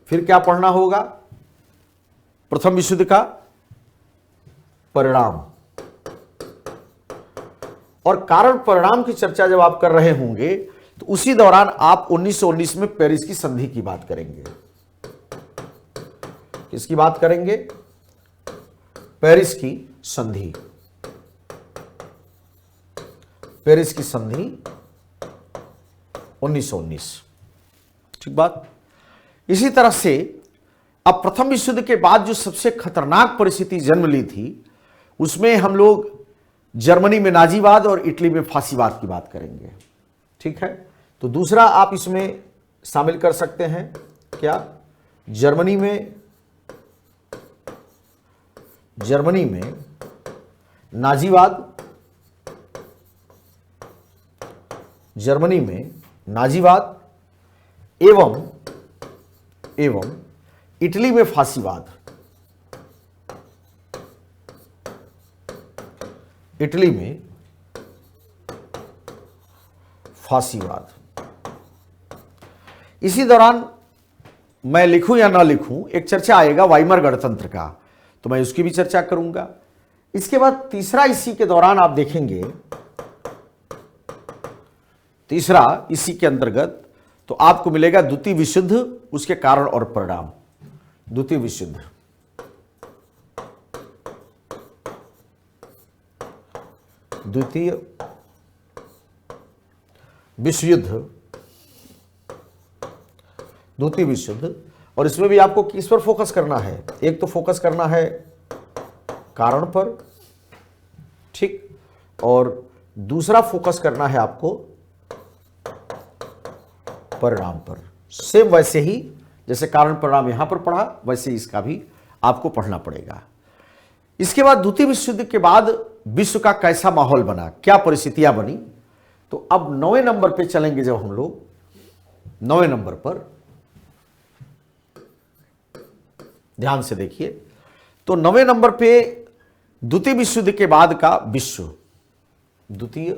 फिर क्या पढ़ना होगा? प्रथम विश्व युद्ध का परिणाम। और कारण परिणाम की चर्चा जब आप कर रहे होंगे तो उसी दौरान आप 1919 में पेरिस की संधि की बात करेंगे। किसकी बात करेंगे? पेरिस की संधि। पेरिस की संधि 1919, ठीक बात। इसी तरह से अब प्रथम विश्व युद्ध के बाद जो सबसे खतरनाक परिस्थिति जन्म ली थी, उसमें हम लोग जर्मनी में नाजीवाद और इटली में फांसीवाद की बात करेंगे, ठीक है। तो दूसरा आप इसमें शामिल कर सकते हैं क्या? जर्मनी में नाजीवाद, जर्मनी में नाजीवाद एवं इटली में फांसीवाद। इटली में फांसीवाद। इसी दौरान मैं लिखूं या ना लिखूं, एक चर्चा आएगा वाइमर गणतंत्र का, तो मैं उसकी भी चर्चा करूंगा। इसके बाद तीसरा इसी के दौरान आप देखेंगे, तीसरा इसी के अंतर्गत तो आपको मिलेगा द्वितीय विश्व युद्ध, उसके कारण और परिणाम। द्वितीय विश्व युद्ध, द्वितीय विश्व युद्ध, द्वितीय विश्व युद्ध। और इसमें भी आपको किस पर फोकस करना है? एक तो फोकस करना है कारण पर, ठीक, और दूसरा फोकस करना है आपको परिणाम पर। सेम वैसे ही जैसे कारण परिणाम यहां पर पढ़ा, वैसे इसका भी आपको पढ़ना पड़ेगा। इसके बाद द्वितीय विश्व युद्ध के बाद विश्व का कैसा माहौल बना, क्या परिस्थितियां बनी। तो अब 9वें नंबर पे चलेंगे जब हम लोग, 9वें नंबर पर ध्यान से देखिए। तो 9वें नंबर पे द्वितीय विश्व युद्ध के बाद का विश्व, द्वितीय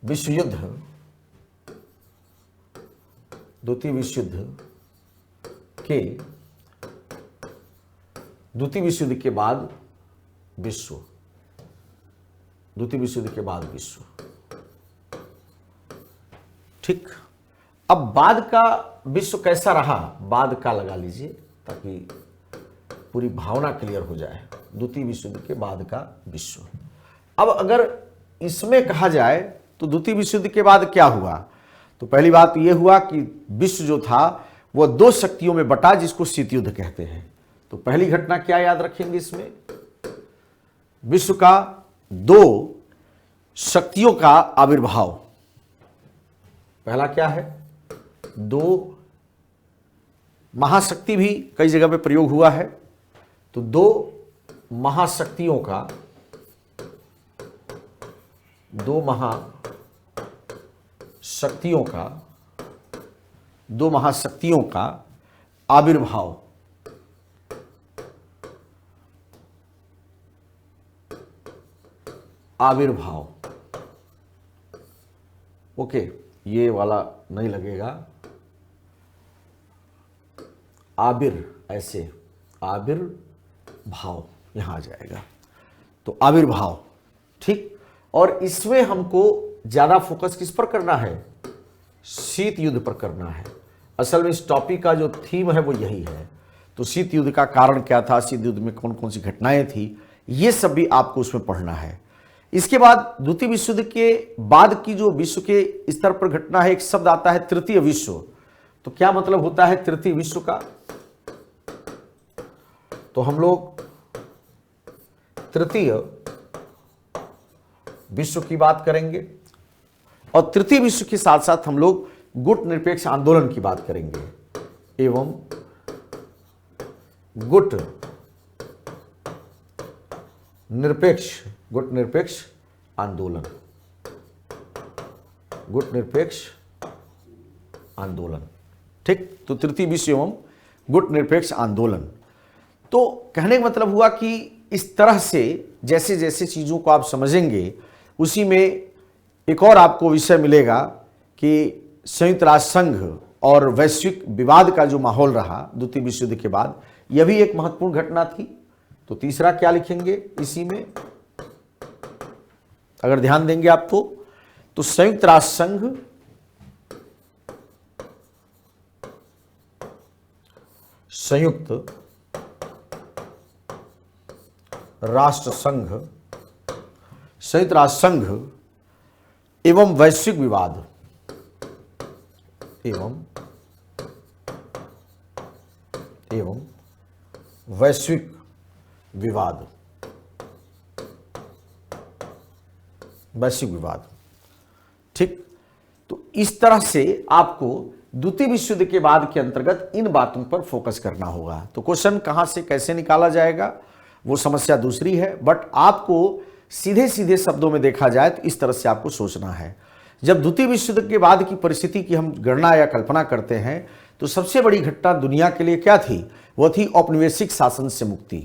विश्व युद्ध, द्वितीय विश्व युद्ध के द्वितीय विश्व युद्ध के बाद विश्व, द्वितीय विश्व युद्ध के बाद विश्व, ठीक। अब बाद का विश्व कैसा रहा, बाद का लगा लीजिए ताकि पूरी भावना क्लियर हो जाए। द्वितीय विश्व युद्ध के बाद का विश्व। अब अगर इसमें कहा जाए तो द्वितीय विश्व युद्ध के बाद क्या हुआ, तो पहली बात यह हुआ कि विश्व जो था वह दो शक्तियों में बटा, जिसको शीत युद्ध कहते हैं। तो पहली घटना क्या याद रखेंगे इसमें, विश्व का दो शक्तियों का आविर्भाव। पहला क्या है, दो महाशक्ति भी कई जगह पे प्रयोग हुआ है, तो दो महाशक्तियों का, दो महाशक्तियों का आविर्भाव। ओके, ये वाला नहीं लगेगा, ऐसे आविर्भाव यहां आ जाएगा, तो आविर्भाव। ठीक, और इसमें हमको ज्यादा फोकस किस पर करना है, शीत युद्ध पर करना है। असल में इस टॉपिक का जो थीम है वो यही है। तो शीत युद्ध का कारण क्या था, शीत युद्ध में कौन कौन सी घटनाएं थी, ये सब भी आपको उसमें पढ़ना है। इसके बाद द्वितीय विश्व युद्ध के बाद की जो विश्व के स्तर पर घटना है, एक शब्द आता है तृतीय विश्व। तो क्या मतलब होता है तृतीय विश्व का, तो हम लोग तृतीय विश्व की बात करेंगे, और तृतीय विश्व के साथ साथ हम लोग गुट निरपेक्ष आंदोलन की बात करेंगे, एवं गुट निरपेक्ष आंदोलन। ठीक, तो तृतीय विश्व एवं गुट निरपेक्ष आंदोलन। तो कहने का मतलब हुआ कि इस तरह से जैसे जैसे चीजों को आप समझेंगे, उसी में एक और आपको विषय मिलेगा कि संयुक्त राष्ट्र संघ और वैश्विक विवाद का जो माहौल रहा द्वितीय विश्व युद्ध के बाद, यह भी एक महत्वपूर्ण घटना थी। तो तीसरा क्या लिखेंगे इसी में, अगर ध्यान देंगे आप तो संयुक्त राष्ट्र संघ संयुक्त राष्ट्र संघ एवं वैश्विक विवाद, एवं वैश्विक विवाद, ठीक। तो इस तरह से आपको द्वितीय विश्व युद्ध के बाद के अंतर्गत इन बातों पर फोकस करना होगा। तो क्वेश्चन कहां से कैसे निकाला जाएगा वो समस्या दूसरी है, बट आपको सीधे सीधे शब्दों में देखा जाए तो इस तरह से आपको सोचना है। जब द्वितीय विश्व युद्ध के बाद की परिस्थिति की हम गणना या कल्पना करते हैं तो सबसे बड़ी घटना दुनिया के लिए क्या थी, वो थी औपनिवेशिक शासन से मुक्ति।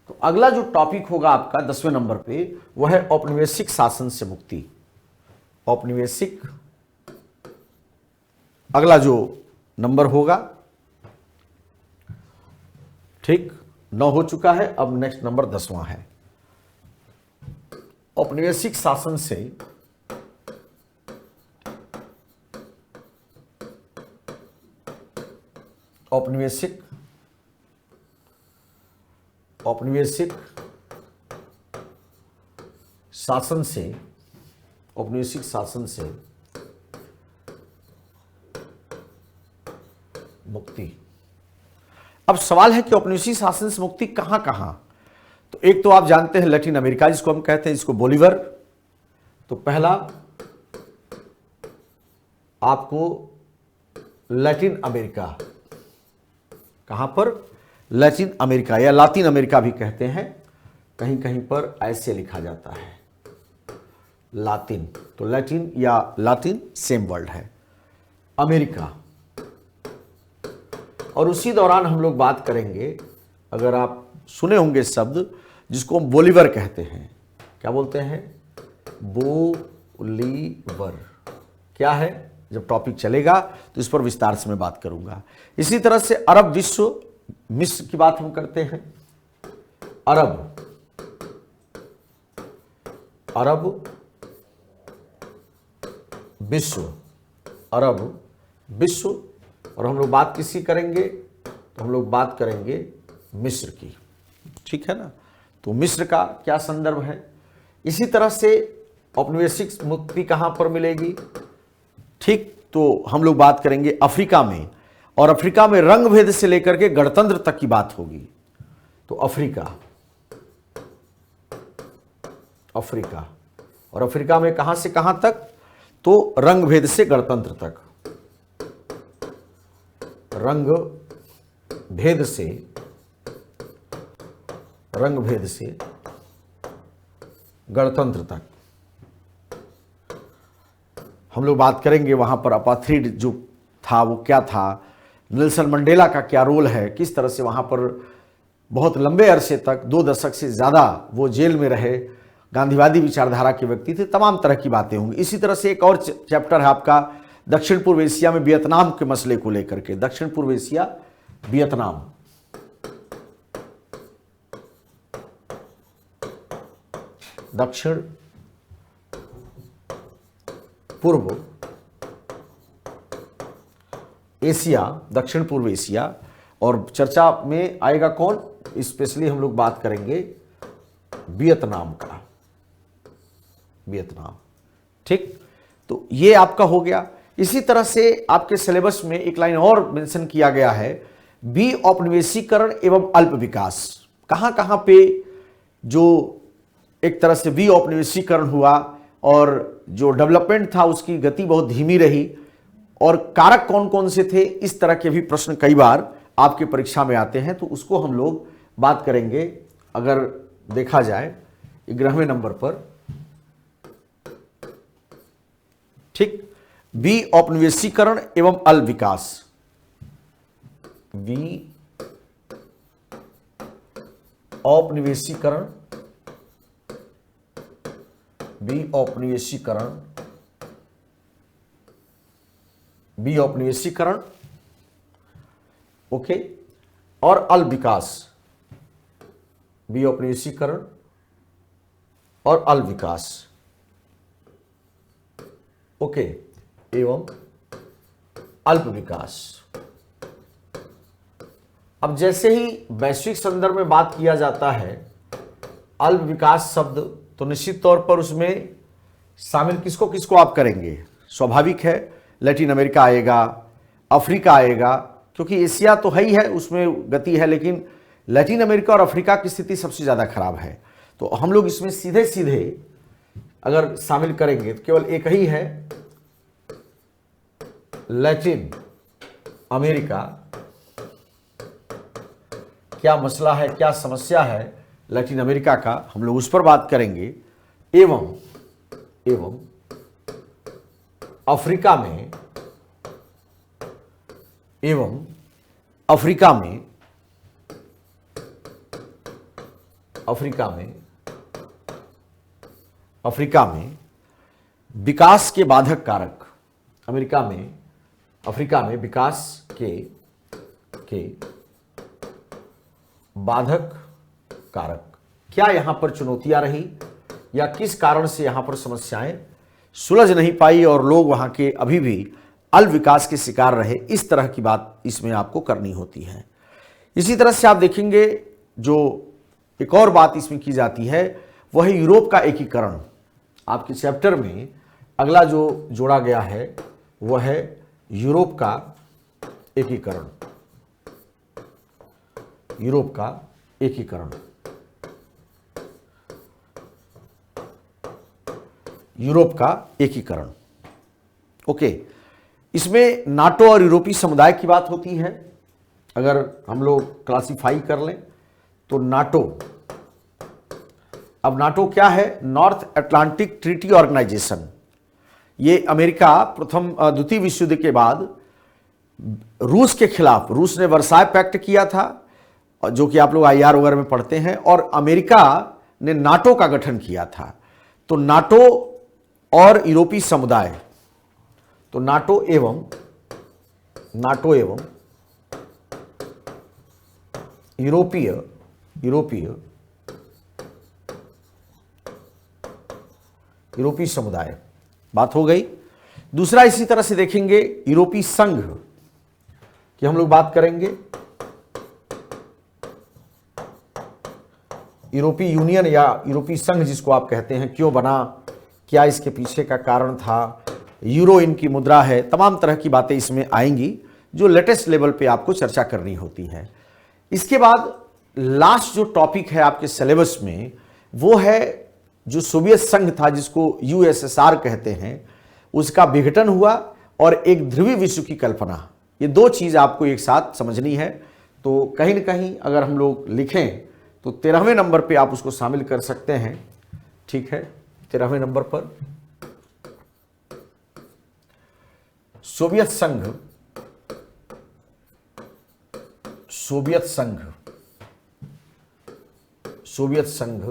तो अगला जो टॉपिक होगा आपका 10वें नंबर पे वह है औपनिवेशिक शासन से मुक्ति। औपनिवेशिक अगला जो नंबर होगा, ठीक, 9 हो चुका है, अब नेक्स्ट नंबर 10वां है। औपनिवेशिक शासन से औपनिवेशिक शासन से मुक्ति। अब सवाल है कि औपनिवेशिक शासन से मुक्ति कहां कहां। तो एक तो आप जानते हैं लैटिन अमेरिका जिसको हम कहते हैं, जिसको बोलीवर। तो पहला आपको लैटिन अमेरिका, कहां पर, लैटिन अमेरिका या लातिन अमेरिका भी कहते हैं, कहीं कहीं पर ऐसे लिखा जाता है लातिन। तो लैटिन या लातिन सेम वर्ड है, अमेरिका। और उसी दौरान हम लोग बात करेंगे, अगर आप सुने होंगे शब्द जिसको हम बोलीवर कहते हैं, क्या बोलते हैं, बोलीवर। क्या है, जब टॉपिक चलेगा तो इस पर विस्तार से मैं बात करूंगा। इसी तरह से अरब विश्व, मिस्र की बात हम करते हैं, अरब विश्व। और हम लोग बात किसकी करेंगे, तो हम लोग बात करेंगे मिस्र की, ठीक है ना। तो मिस्र का क्या संदर्भ है। इसी तरह से औपनिवेशिक मुक्ति कहां पर मिलेगी, ठीक, तो हम लोग बात करेंगे अफ्रीका में, और अफ्रीका में रंग भेद से लेकर के गणतंत्र तक की बात होगी। तो अफ्रीका, अफ्रीका, और अफ्रीका में कहां से कहां तक? तो रंग भेद से गणतंत्र तक, रंग भेद से, रंग भेद से गणतंत्र तक हम लोग बात करेंगे। वहां पर अपाथ्रीड जो था वो क्या था, नेल्सन मंडेला का क्या रोल है, किस तरह से वहां पर बहुत लंबे अरसे तक 2 दशक से ज़्यादा वो जेल में रहे, गांधीवादी विचारधारा के व्यक्ति थे, तमाम तरह की बातें होंगी। इसी तरह से एक और चैप्टर है आपका दक्षिण पूर्व एशिया में वियतनाम के मसले को लेकर के, दक्षिण पूर्व एशिया वियतनाम, दक्षिण पूर्व एशिया, दक्षिण पूर्व एशिया, और चर्चा में आएगा कौन? स्पेशली हम लोग बात करेंगे वियतनाम का, वियतनाम। ठीक, तो ये आपका हो गया। इसी तरह से आपके सिलेबस में एक लाइन और मेंशन किया गया है, बी औपनिवेशीकरण एवं अल्प विकास। कहां कहां पे जो एक तरह से बी औपनिवेशीकरण हुआ और जो डेवलपमेंट था उसकी गति बहुत धीमी रही, और कारक कौन कौन से थे, इस तरह के भी प्रश्न कई बार आपके परीक्षा में आते हैं, तो उसको हम लोग बात करेंगे। अगर देखा जाए 11वें नंबर पर, ठीक, बी औपनिवेशीकरण एवं अल्प विकास, बी औपनिवेशीकरण, बी औपनिवेशीकरण, बी औपनिवेशीकरण, ओके, और अल्प विकास, बी औपनिवेशीकरण और अल्प विकास, ओके, एवं अल्प विकास। अब जैसे ही वैश्विक संदर्भ में बात किया जाता है अल्प विकास शब्द, तो निश्चित तौर पर उसमें शामिल किसको किसको आप करेंगे? स्वाभाविक है लैटिन अमेरिका आएगा, अफ्रीका आएगा, क्योंकि एशिया तो है ही है, उसमें गति है, लेकिन लैटिन अमेरिका और अफ्रीका की स्थिति सबसे ज़्यादा खराब है। तो हम लोग इसमें सीधे सीधे अगर शामिल करेंगे तो केवल एक ही है, लैटिन अमेरिका। क्या मसला है, क्या समस्या है लैटिन अमेरिका का, हम लोग उस पर बात करेंगे। एवं अफ्रीका में, एवं अफ्रीका में, अफ्रीका में, अफ्रीका में विकास के बाधक कारक, अमेरिका में, अफ्रीका में विकास के बाधक कारक, क्या यहां पर चुनौतियां रही या किस कारण से यहां पर समस्याएं सुलझ नहीं पाई और लोग वहां के अभी भी अल्प विकास के शिकार रहे, इस तरह की बात इसमें आपको करनी होती है। इसी तरह से आप देखेंगे जो एक और बात इसमें की जाती है वह है यूरोप का एकीकरण। आपके चैप्टर में अगला जो जोड़ा गया है वह है यूरोप का एकीकरण, यूरोप का एकीकरण, यूरोप का एकीकरण, ओके। इसमें नाटो और यूरोपीय समुदाय की बात होती है। अगर हम लोग क्लासिफाई कर लें तो नाटो, अब नाटो क्या है? North Atlantic Treaty Organisation. ये अमेरिका द्वितीय विश्व युद्ध के बाद रूस के खिलाफ, रूस ने वर्साय पैक्ट किया था जो कि आप लोग आईआर वगैरह में पढ़ते हैं, और अमेरिका ने नाटो का गठन किया था। तो नाटो और यूरोपीय समुदाय, तो नाटो एवं यूरोपीय समुदाय, बात हो गई। दूसरा इसी तरह से देखेंगे यूरोपीय संघ की हम लोग बात करेंगे, यूरोपीय यूनियन या यूरोपीय संघ जिसको आप कहते हैं, क्यों बना, क्या इसके पीछे का कारण था, यूरो इनकी मुद्रा है, तमाम तरह की बातें इसमें आएंगी जो लेटेस्ट लेवल पे आपको चर्चा करनी होती है। इसके बाद लास्ट जो टॉपिक है आपके सिलेबस में वो है जो सोवियत संघ था, जिसको यूएसएसआर कहते हैं, उसका विघटन हुआ और एक ध्रुवीय विश्व की कल्पना। ये दो चीज आपको एक साथ समझनी है। तो कहीं न कहीं अगर हम लोग लिखें तो 13वें नंबर पे आप उसको शामिल कर सकते हैं। ठीक है, 13वें नंबर पर सोवियत संघ, सोवियत संघ, सोवियत संघ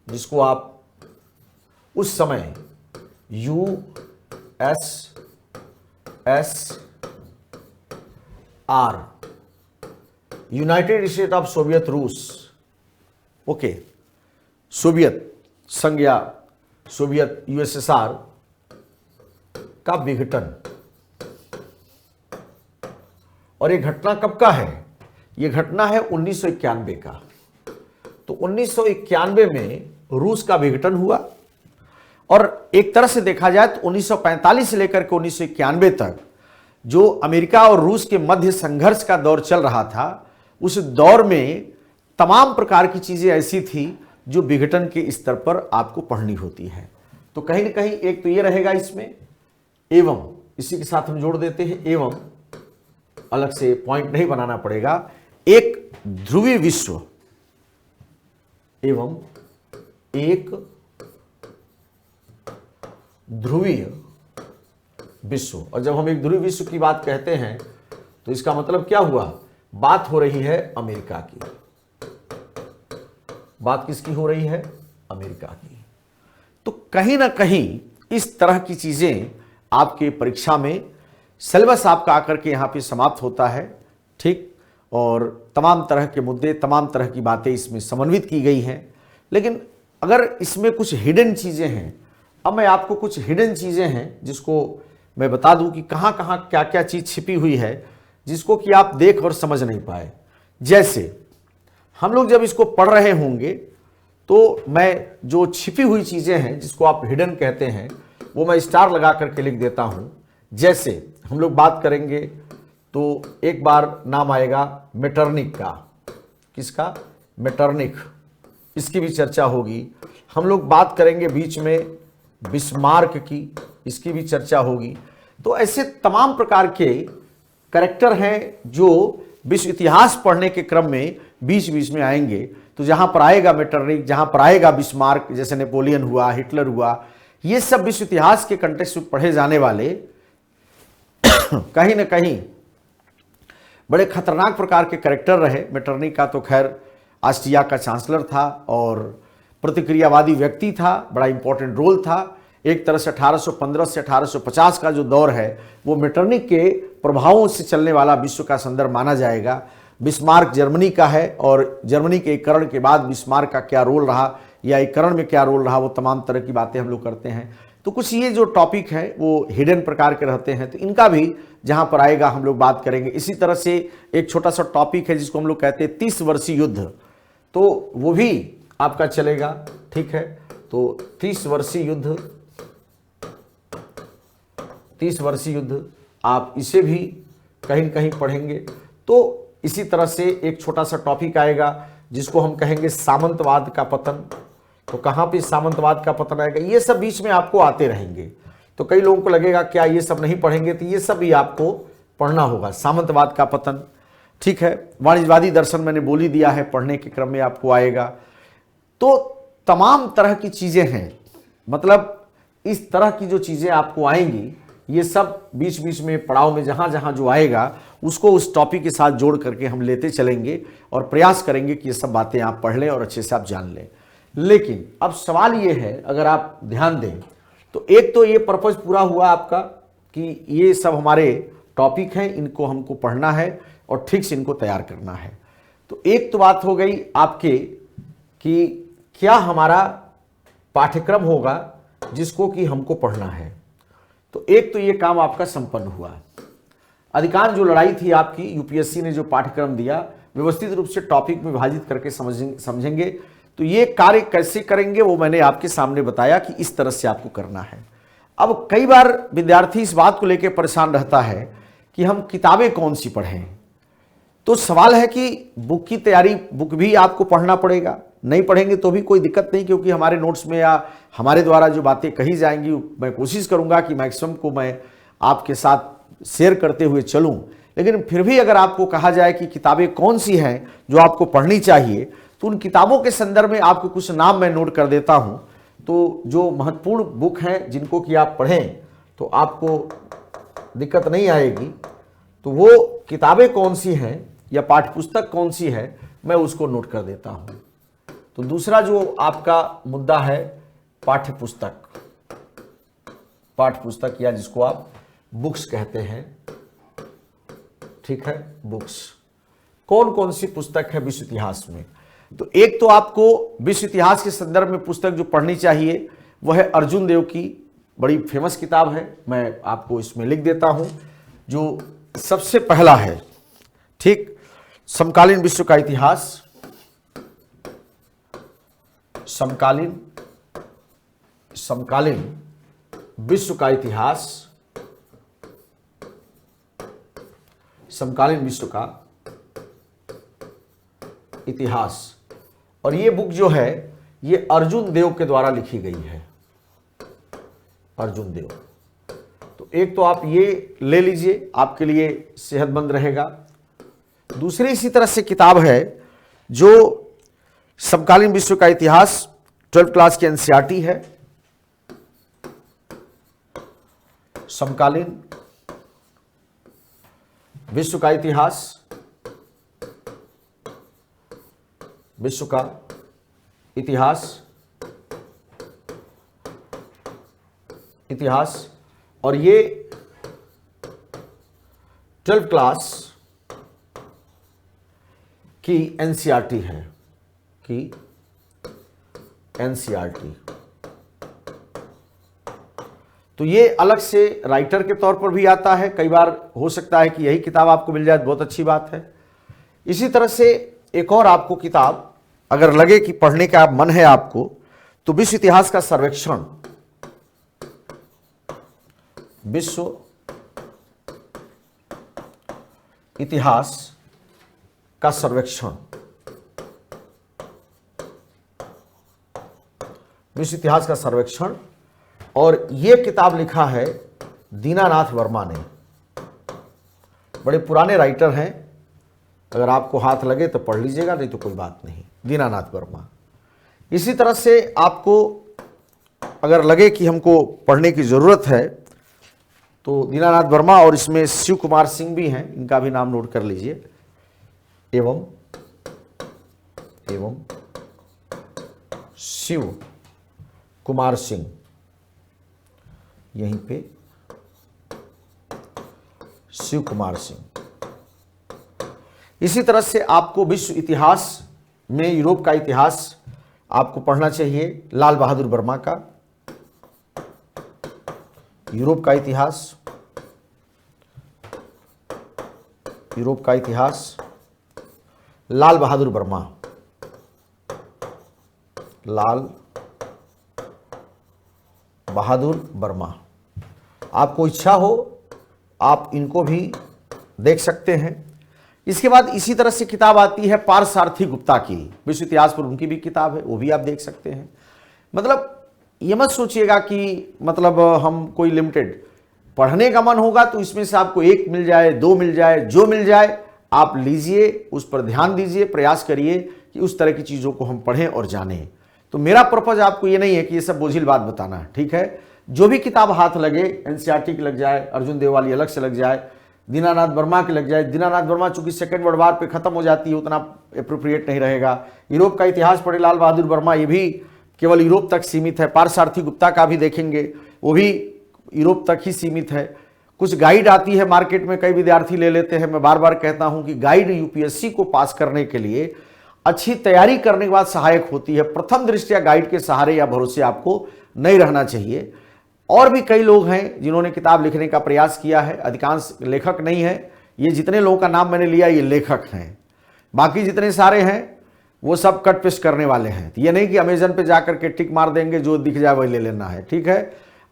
जिसको आप उस समय USSR, United state of Soviet रूस, ओके, सोवियत संघ या सोवियत यूएसएसआर का विघटन। और ये घटना कब का है? ये घटना है 1991 का। तो 1991 में रूस का विघटन हुआ और एक तरह से देखा जाए तो 1945 से लेकर के 1991 तक जो अमेरिका और रूस के मध्य संघर्ष का दौर चल रहा था, उस दौर में तमाम प्रकार की चीजें ऐसी थी जो विघटन के स्तर पर आपको पढ़नी होती है। तो कहीं ना कहीं एक तो ये रहेगा इसमें, एवं इसी के साथ हम जोड़ देते हैं, एवं अलग से पॉइंट नहीं बनाना पड़ेगा, एक ध्रुवीय विश्व, एवं एक ध्रुवीय विश्व। और जब हम एक ध्रुवीय विश्व की बात कहते हैं तो इसका मतलब क्या हुआ? बात हो रही है अमेरिका की। बात किसकी हो रही है? अमेरिका की। तो कहीं ना कहीं इस तरह की चीजें आपके परीक्षा में, सिलेबस आपका आकर के यहां पे समाप्त होता है। ठीक, और तमाम तरह के मुद्दे, तमाम तरह की बातें इसमें समन्वित की गई हैं। लेकिन अगर इसमें कुछ हिडन चीजें हैं, अब मैं आपको कुछ हिडन चीजें हैं जिसको मैं बता दूं कि कहां कहां क्या क्या चीज छिपी हुई है, जिसको कि आप देख और समझ नहीं पाए। जैसे हम लोग जब इसको पढ़ रहे होंगे तो मैं जो छिपी हुई चीजें हैं जिसको आप हिडन कहते हैं, वो मैं स्टार लगा करके लिख देता हूं। जैसे हम लोग बात करेंगे तो एक बार नाम आएगा मेटरनिक का। किसका? मेटरनिक, इसकी भी चर्चा होगी। हम लोग बात करेंगे बीच में बिस्मार्क की, इसकी भी चर्चा होगी। तो ऐसे तमाम प्रकार के कैरेक्टर हैं जो विश्व इतिहास पढ़ने के क्रम में बीच बीच में आएंगे। तो जहां पर आएगा मेटरनिक, जहां पर आएगा बिस्मार्क, जैसे नेपोलियन हुआ, हिटलर हुआ, ये सब विश्व इतिहास के कंटेक्स्ट में पढ़े जाने वाले कहीं ना कहीं बड़े खतरनाक प्रकार के कैरेक्टर रहे। मेटरनिक का तो खैर ऑस्ट्रिया का चांसलर था और प्रतिक्रियावादी व्यक्ति था, बड़ा इंपॉर्टेंट रोल था। एक तरह से 1815 से 1850 का जो दौर है वो मेटरनिक के प्रभावों से चलने वाला विश्व का संदर्भ माना जाएगा। बिस्मार्क जर्मनी का है और जर्मनी के एकीकरण के बाद बिस्मार्क का क्या रोल रहा या एकीकरण में क्या रोल रहा, वो तमाम तरह की बातें हम लोग करते हैं। तो कुछ ये जो टॉपिक है वो हिडन प्रकार के रहते हैं, तो इनका भी जहां पर आएगा हम लोग बात करेंगे। इसी तरह से एक छोटा सा टॉपिक है जिसको हम लोग कहते हैं 30 वर्षीय युद्ध, तो वो भी आपका चलेगा। ठीक है, तो 30 वर्षीय युद्ध, 30 वर्षीय युद्ध आप इसे भी कहीं न कहीं पढ़ेंगे। तो इसी तरह से एक छोटा सा टॉपिक आएगा जिसको हम कहेंगे सामंतवाद का पतन। तो कहां पे सामंतवाद का पतन आएगा, ये सब बीच में आपको आते रहेंगे। तो कई लोगों को लगेगा क्या ये सब नहीं पढ़ेंगे, तो ये सब भी आपको पढ़ना होगा। सामंतवाद का पतन, ठीक है। वाणिज्यवादी दर्शन मैंने बोल ही दिया है, पढ़ने के क्रम में आपको आएगा। तो तमाम तरह की चीजें हैं, मतलब इस तरह की जो चीजें आपको आएंगी, ये सब बीच बीच में पड़ाव में जहां जहां जो आएगा उसको उस टॉपिक के साथ जोड़ करके हम लेते चलेंगे और प्रयास करेंगे कि ये सब बातें आप पढ़ लें और अच्छे से आप जान लें। लेकिन अब सवाल ये है, अगर आप ध्यान दें तो एक तो ये पर्पज पूरा हुआ आपका कि ये सब हमारे टॉपिक हैं, इनको हमको पढ़ना है और ठीक से इनको तैयार करना है। तो एक तो बात हो गई आपके कि क्या हमारा पाठ्यक्रम होगा जिसको कि हमको पढ़ना है। तो एक तो ये काम आपका संपन्न हुआ। अधिकांश जो लड़ाई थी आपकी, यूपीएससी ने जो पाठ्यक्रम दिया व्यवस्थित रूप से टॉपिक में विभाजित करके समझेंगे। तो ये कार्य कैसे करेंगे वो मैंने आपके सामने बताया कि इस तरह से आपको करना है। अब कई बार विद्यार्थी इस बात को लेकर परेशान रहता है कि हम किताबें कौन सी पढ़ें। तो सवाल है कि बुक की तैयारी, बुक भी आपको पढ़ना पड़ेगा, नहीं पढ़ेंगे तो भी कोई दिक्कत नहीं, क्योंकि हमारे नोट्स में या हमारे द्वारा जो बातें कही जाएंगी मैं कोशिश करूंगा कि मैक्सिमम को मैं आपके साथ शेयर करते हुए चलूं। लेकिन फिर भी अगर आपको कहा जाए कि किताबें कौन सी हैं जो आपको पढ़नी चाहिए, तो उन किताबों के संदर्भ में आपको कुछ नाम मैं नोट कर देता हूं। तो जो महत्वपूर्ण बुक हैं जिनको कि आप पढ़ें तो आपको दिक्कत नहीं आएगी, तो वो किताबें कौन सी हैं या पाठ्यपुस्तक कौन सी है मैं उसको नोट कर देता हूं। तो दूसरा जो आपका मुद्दा है पाठ्यपुस्तक, पाठ्यपुस्तक या जिसको आप बुक्स कहते हैं, ठीक है, बुक्स। कौन कौन सी पुस्तक है विश्व इतिहास में? तो एक तो आपको विश्व इतिहास के संदर्भ में पुस्तक जो पढ़नी चाहिए वह है अर्जुन देव की, बड़ी फेमस किताब है, मैं आपको इसमें लिख देता हूं। जो सबसे पहला है, ठीक, समकालीन विश्व का इतिहास, समकालीन विश्व का इतिहास, समकालीन विश्व का इतिहास। और ये बुक जो है ये अर्जुन देव के द्वारा लिखी गई है, अर्जुन देव। तो एक तो आप ये ले लीजिए, आपके लिए सेहतमंद रहेगा। दूसरी इसी तरह से किताब है जो समकालीन विश्व का इतिहास, 12th क्लास की एनसीईआरटी है, समकालीन विश्व का इतिहास, विश्व का इतिहास। और ये 12th क्लास की एनसीईआरटी है, की एनसीईआरटी। तो ये अलग से राइटर के तौर पर भी आता है, कई बार हो सकता है कि यही किताब आपको मिल जाए, बहुत अच्छी बात है। इसी तरह से एक और आपको किताब अगर लगे कि पढ़ने का मन है आपको, तो विश्व इतिहास का सर्वेक्षण, विश्व इतिहास का सर्वेक्षण, विश्व इतिहास का सर्वेक्षण। और यह किताब लिखा है दीनानाथ वर्मा ने, बड़े पुराने राइटर हैं, अगर आपको हाथ लगे तो पढ़ लीजिएगा, नहीं तो कोई बात नहीं, दीनानाथ वर्मा। इसी तरह से आपको अगर लगे कि हमको पढ़ने की ज़रूरत है तो दीनानाथ वर्मा, और इसमें शिव कुमार सिंह भी हैं, इनका भी नाम नोट कर लीजिए, एवं शिव कुमार सिंह, यहीं पे शिव कुमार सिंह। इसी तरह से आपको विश्व इतिहास में यूरोप का इतिहास आपको पढ़ना चाहिए, लाल बहादुर वर्मा का यूरोप का इतिहास, यूरोप का इतिहास, लाल बहादुर वर्मा, लाल बहादुर वर्मा। आपको इच्छा हो आप इनको भी देख सकते हैं। इसके बाद इसी तरह से किताब आती है पारसारथी गुप्ता की, विश्व इतिहास पर उनकी भी किताब है, वो भी आप देख सकते हैं। मतलब ये मत सोचिएगा कि मतलब हम कोई लिमिटेड, पढ़ने का मन होगा तो इसमें से आपको एक मिल जाए, दो मिल जाए, जो मिल जाए आप लीजिए, उस पर ध्यान दीजिए, प्रयास करिए कि उस तरह की चीज़ों को हम पढ़ें और जानें। तो मेरा पर्पज आपको ये नहीं है कि ये सब बोझिल बात बताना, ठीक है। जो भी किताब हाथ लगे, एनसीईआरटी की लग जाए, अर्जुन देव वाली अलग से लग जाए, दीनानाथ वर्मा की लग जाए। दीनानाथ वर्मा चूंकि सेकंड वर्ल्ड वार पे खत्म हो जाती है, उतना अप्रोप्रिएट नहीं रहेगा। यूरोप का इतिहास पढ़े लाल बहादुर वर्मा, ये भी केवल यूरोप तक सीमित है। पारसारथी गुप्ता का भी देखेंगे, वो भी यूरोप तक ही सीमित है। कुछ गाइड आती है मार्केट में, कई विद्यार्थी ले लेते हैं। मैं बार बार कहता हूं कि गाइड यूपीएससी को पास करने के लिए अच्छी तैयारी करने के बाद सहायक होती है। प्रथम दृष्टया गाइड के सहारे या भरोसे आपको नहीं रहना चाहिए। और भी कई लोग हैं जिन्होंने किताब लिखने का प्रयास किया है, अधिकांश लेखक नहीं है। ये जितने लोगों का नाम मैंने लिया ये लेखक हैं, बाकी जितने सारे हैं वो सब कट पेस्ट करने वाले हैं। ये नहीं कि अमेजन पे जाकर के टिक मार देंगे, जो दिख जाए वही ले लेना है, ठीक है।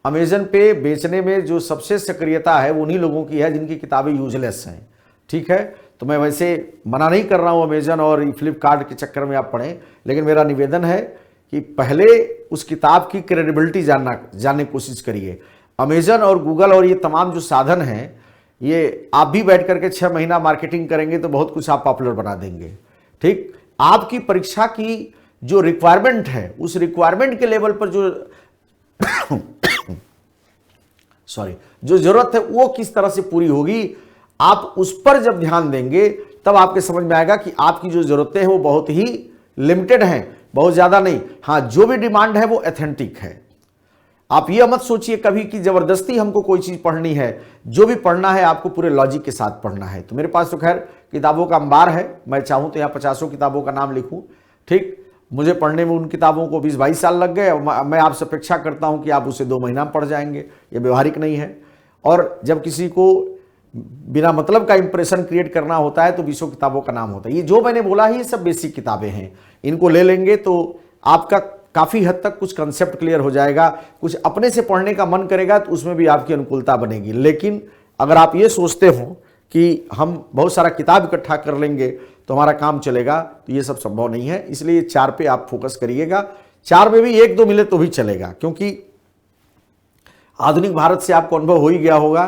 अमेजन पे बेचने में जो सबसे सक्रियता है वो उन्हीं लोगों की है जिनकी किताबें यूजलेस हैं। ठीक है, तो मैं वैसे मना नहीं कर रहा हूँ अमेजन और फ्लिपकार्ट के चक्कर में आप पढ़ें, लेकिन मेरा निवेदन है कि पहले उस किताब की क्रेडिबिलिटी जानने की कोशिश करिए। अमेजन और गूगल और ये तमाम जो साधन हैं, ये आप भी बैठ करके 6 महीना मार्केटिंग करेंगे तो बहुत कुछ आप पॉपुलर बना देंगे। ठीक, आपकी परीक्षा की जो रिक्वायरमेंट है उस रिक्वायरमेंट के लेवल पर जो जो जरूरत है वो किस तरह से पूरी होगी, आप उस पर जब ध्यान देंगे तब आपके समझ में आएगा कि आपकी जो जरूरतें हैं वो बहुत ही लिमिटेड हैं, बहुत ज्यादा नहीं। हाँ, जो भी डिमांड है वो एथेंटिक है। आप ये मत सोचिए कभी कि जबरदस्ती हमको कोई चीज पढ़नी है, जो भी पढ़ना है आपको पूरे लॉजिक के साथ पढ़ना है। तो मेरे पास तो खैर किताबों का अंबार है, मैं चाहूं तो यहाँ 50 किताबों का नाम लिखूं। ठीक, मुझे पढ़ने में उन किताबों को 20-22 साल लग गए, मैं आपसे अपेक्षा करता हूं कि आप उसे 2 महीना में पढ़ जाएंगे, ये व्यवहारिक नहीं है। और जब किसी को बिना मतलब का इंप्रेशन क्रिएट करना होता है तो 20 किताबों का नाम होता है। ये जो मैंने बोला है ये सब बेसिक किताबें हैं, इनको ले लेंगे तो आपका काफ़ी हद तक कुछ कंसेप्ट क्लियर हो जाएगा। कुछ अपने से पढ़ने का मन करेगा तो उसमें भी आपकी अनुकूलता बनेगी। लेकिन अगर आप ये सोचते हो कि हम बहुत सारा किताब इकट्ठा कर लेंगे तो हमारा काम चलेगा, तो ये सब संभव नहीं है। इसलिए 4 पे आप फोकस करिएगा। 4 में भी 1-2 मिले तो भी चलेगा, क्योंकि आधुनिक भारत से आपको अनुभव हो ही गया होगा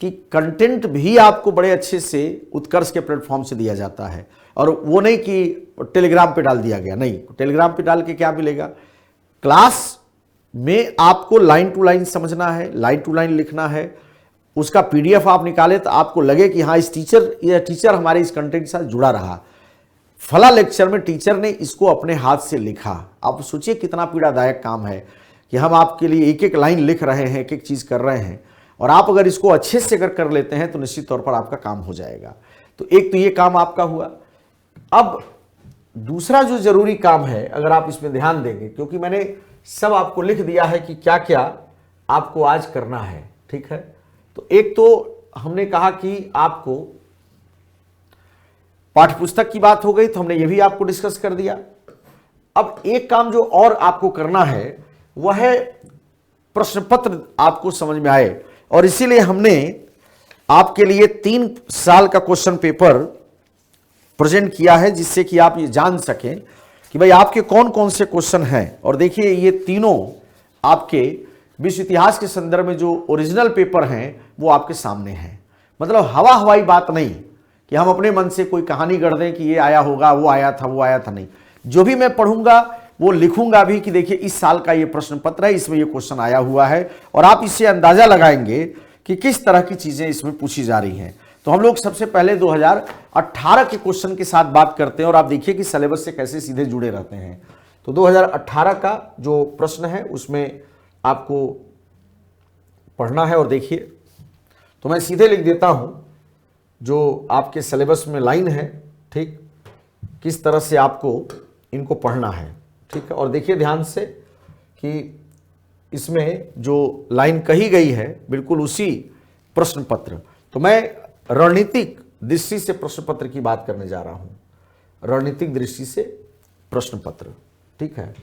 कि कंटेंट भी आपको बड़े अच्छे से उत्कर्ष के प्लेटफॉर्म से दिया जाता है। और वो नहीं कि टेलीग्राम पे डाल दिया गया, नहीं, टेलीग्राम पे डाल के क्या मिलेगा। क्लास में आपको लाइन टू लाइन समझना है, लाइन टू लाइन लिखना है, उसका पीडीएफ आप निकाले तो आपको लगे कि हाँ यह टीचर हमारे इस कंटेंट के साथ जुड़ा रहा। फला लेक्चर में टीचर ने इसको अपने हाथ से लिखा। आप सोचिए कितना पीड़ादायक काम है कि हम आपके लिए एक एक लाइन लिख रहे हैं, एक एक चीज कर रहे हैं, और आप अगर इसको अच्छे से अगर कर लेते हैं तो निश्चित तौर पर आपका काम हो जाएगा। तो एक तो ये काम आपका हुआ। अब दूसरा जो जरूरी काम है, अगर आप इसमें ध्यान देंगे, क्योंकि मैंने सब आपको लिख दिया है कि क्या क्या आपको आज करना है। ठीक है, तो एक तो हमने कहा कि आपको पाठ्यपुस्तक की बात हो गई, तो हमने ये भी आपको डिस्कस कर दिया। अब एक काम जो और आपको करना है वह है प्रश्न पत्र आपको समझ में आए, और इसीलिए हमने आपके लिए 3 साल का क्वेश्चन पेपर प्रेजेंट किया है, जिससे कि आप ये जान सकें कि भाई आपके कौन कौन से क्वेश्चन हैं। और देखिए ये तीनों आपके विश्व इतिहास के संदर्भ में जो ओरिजिनल पेपर हैं वो आपके सामने हैं। मतलब हवा हवाई बात नहीं कि हम अपने मन से कोई कहानी गढ़ दें कि ये आया होगा, वो आया था, वो आया था, नहीं। जो भी मैं पढ़ूंगा वो लिखूंगा भी कि देखिए इस साल का ये प्रश्न पत्र है, इसमें ये क्वेश्चन आया हुआ है, और आप इससे अंदाजा लगाएंगे कि किस तरह की चीजें इसमें पूछी जा रही हैं। तो हम लोग सबसे पहले 2018 के क्वेश्चन के साथ बात करते हैं, और आप देखिए कि सिलेबस से कैसे सीधे जुड़े रहते हैं। तो 2018 का जो प्रश्न है उसमें आपको पढ़ना है, और देखिए तो मैं सीधे लिख देता हूं जो आपके सिलेबस में लाइन है। ठीक, किस तरह से आपको इनको पढ़ना है। ठीक है, और देखिए ध्यान से कि इसमें जो लाइन कही गई है बिल्कुल उसी प्रश्न पत्र। तो मैं रणनीतिक दृष्टि से प्रश्न पत्र की बात करने जा रहा हूं, रणनीतिक दृष्टि से प्रश्न पत्र। ठीक है,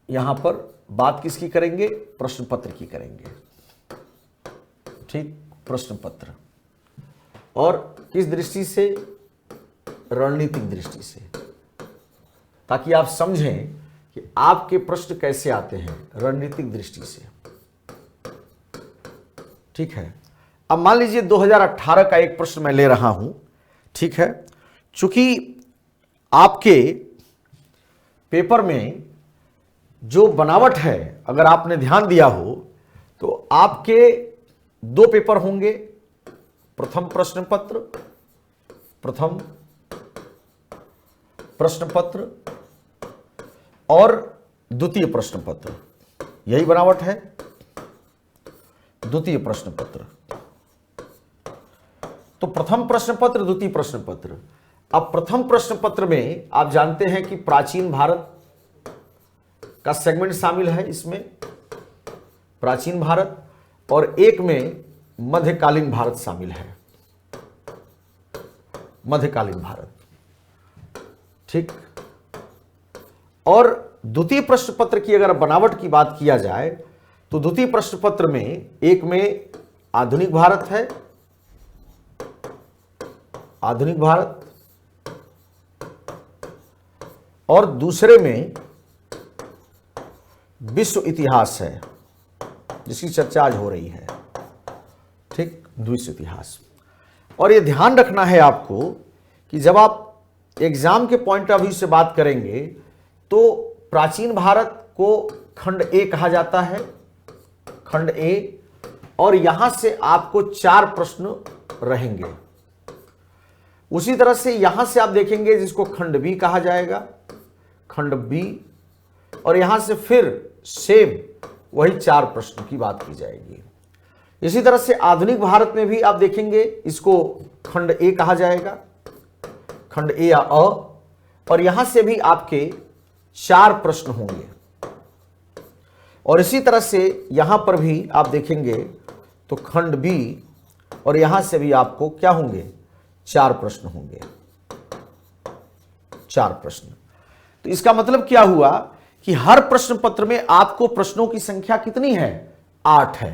यहां पर बात किसकी करेंगे? प्रश्न पत्र की करेंगे। ठीक, प्रश्न पत्र, और किस दृष्टि से? रणनीतिक दृष्टि से, ताकि आप समझें कि आपके प्रश्न कैसे आते हैं रणनीतिक दृष्टि से। ठीक है, अब मान लीजिए 2018 का एक प्रश्न मैं ले रहा हूं। ठीक है, चूंकि आपके पेपर में जो बनावट है, अगर आपने ध्यान दिया हो तो आपके 2 पेपर होंगे, प्रथम प्रश्न पत्र, प्रथम प्रश्न पत्र और द्वितीय प्रश्न पत्र, यही बनावट है। द्वितीय प्रश्न पत्र, तो प्रथम प्रश्न पत्र, द्वितीय प्रश्न पत्र। अब प्रथम प्रश्न पत्र में आप जानते हैं कि प्राचीन भारत का सेगमेंट शामिल है, इसमें प्राचीन भारत, और एक में मध्यकालीन भारत शामिल है, मध्यकालीन भारत। ठीक, और द्वितीय प्रश्न पत्र की अगर बनावट की बात किया जाए तो द्वितीय प्रश्न पत्र में एक में आधुनिक भारत है, आधुनिक भारत, और दूसरे में विश्व इतिहास है जिसकी चर्चा आज हो रही है। ठीक, विश्व इतिहास। और ये ध्यान रखना है आपको कि जब आप एग्जाम के पॉइंट ऑफ व्यू से बात करेंगे तो प्राचीन भारत को खंड ए कहा जाता है, खंड ए, और यहां से आपको 4 प्रश्न रहेंगे। उसी तरह से यहां से आप देखेंगे जिसको खंड बी कहा जाएगा, खंड बी, और यहां से फिर सेम वही 4 प्रश्न की बात की जाएगी। इसी तरह से आधुनिक भारत में भी आप देखेंगे इसको खंड ए कहा जाएगा, खंड ए या अ, और यहां से भी आपके 4 प्रश्न होंगे। और इसी तरह से यहां पर भी आप देखेंगे तो खंड बी, और यहां से भी आपको क्या होंगे, 4 प्रश्न होंगे, 4 प्रश्न। तो इसका मतलब क्या हुआ कि हर प्रश्न पत्र में आपको प्रश्नों की संख्या कितनी है, 8 है।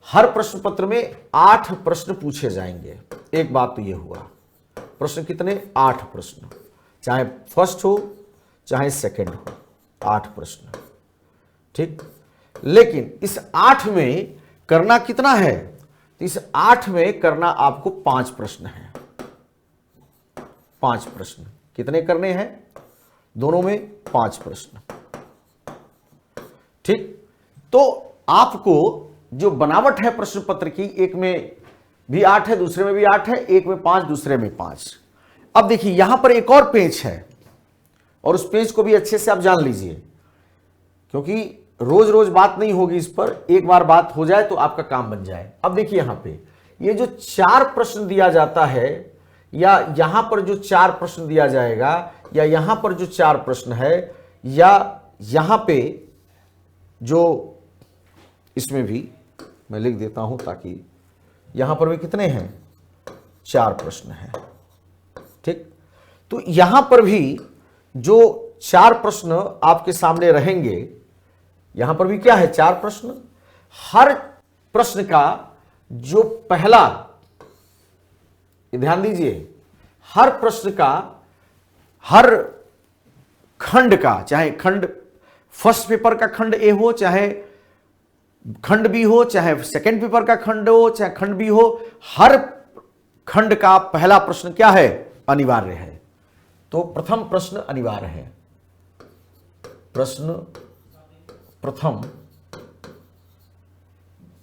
हर प्रश्न पत्र में 8 प्रश्न पूछे जाएंगे। एक बात तो यह हुआ, प्रश्न कितने, 8 प्रश्न, चाहे फर्स्ट हो चाहे सेकंड हो, 8 प्रश्न। ठीक, लेकिन इस 8 में करना कितना है, तो इस 8 में करना आपको 5 प्रश्न है। 5 प्रश्न कितने करने हैं, दोनों में 5 प्रश्न। ठीक, तो आपको जो बनावट है प्रश्न पत्र की, एक में भी 8 है, दूसरे में भी 8 है, एक में 5, दूसरे में 5। अब देखिए यहां पर एक और पेज है, और उस पेज को भी अच्छे से आप जान लीजिए, क्योंकि रोज रोज बात नहीं होगी इस पर, एक बार बात हो जाए तो आपका काम बन जाए। अब देखिए यहां पे ये जो 4 प्रश्न दिया जाता है, या यहां पर जो 4 प्रश्न दिया जाएगा, या यहां पर जो 4 प्रश्न है, या यहां पे जो, इसमें भी मैं लिख देता हूं ताकि यहां पर भी कितने हैं, 4 प्रश्न हैं। ठीक, तो यहां पर भी जो 4 प्रश्न आपके सामने रहेंगे, यहां पर भी क्या है, 4 प्रश्न। हर प्रश्न का जो पहला, ध्यान दीजिए, हर प्रश्न का, हर खंड का, चाहे खंड फर्स्ट पेपर का खंड ए हो, चाहे खंड बी हो, चाहे सेकंड पेपर का खंड हो, चाहे खंड बी हो, हर खंड का पहला प्रश्न क्या है, अनिवार्य है। तो प्रथम प्रश्न अनिवार्य है, प्रश्न प्रथम,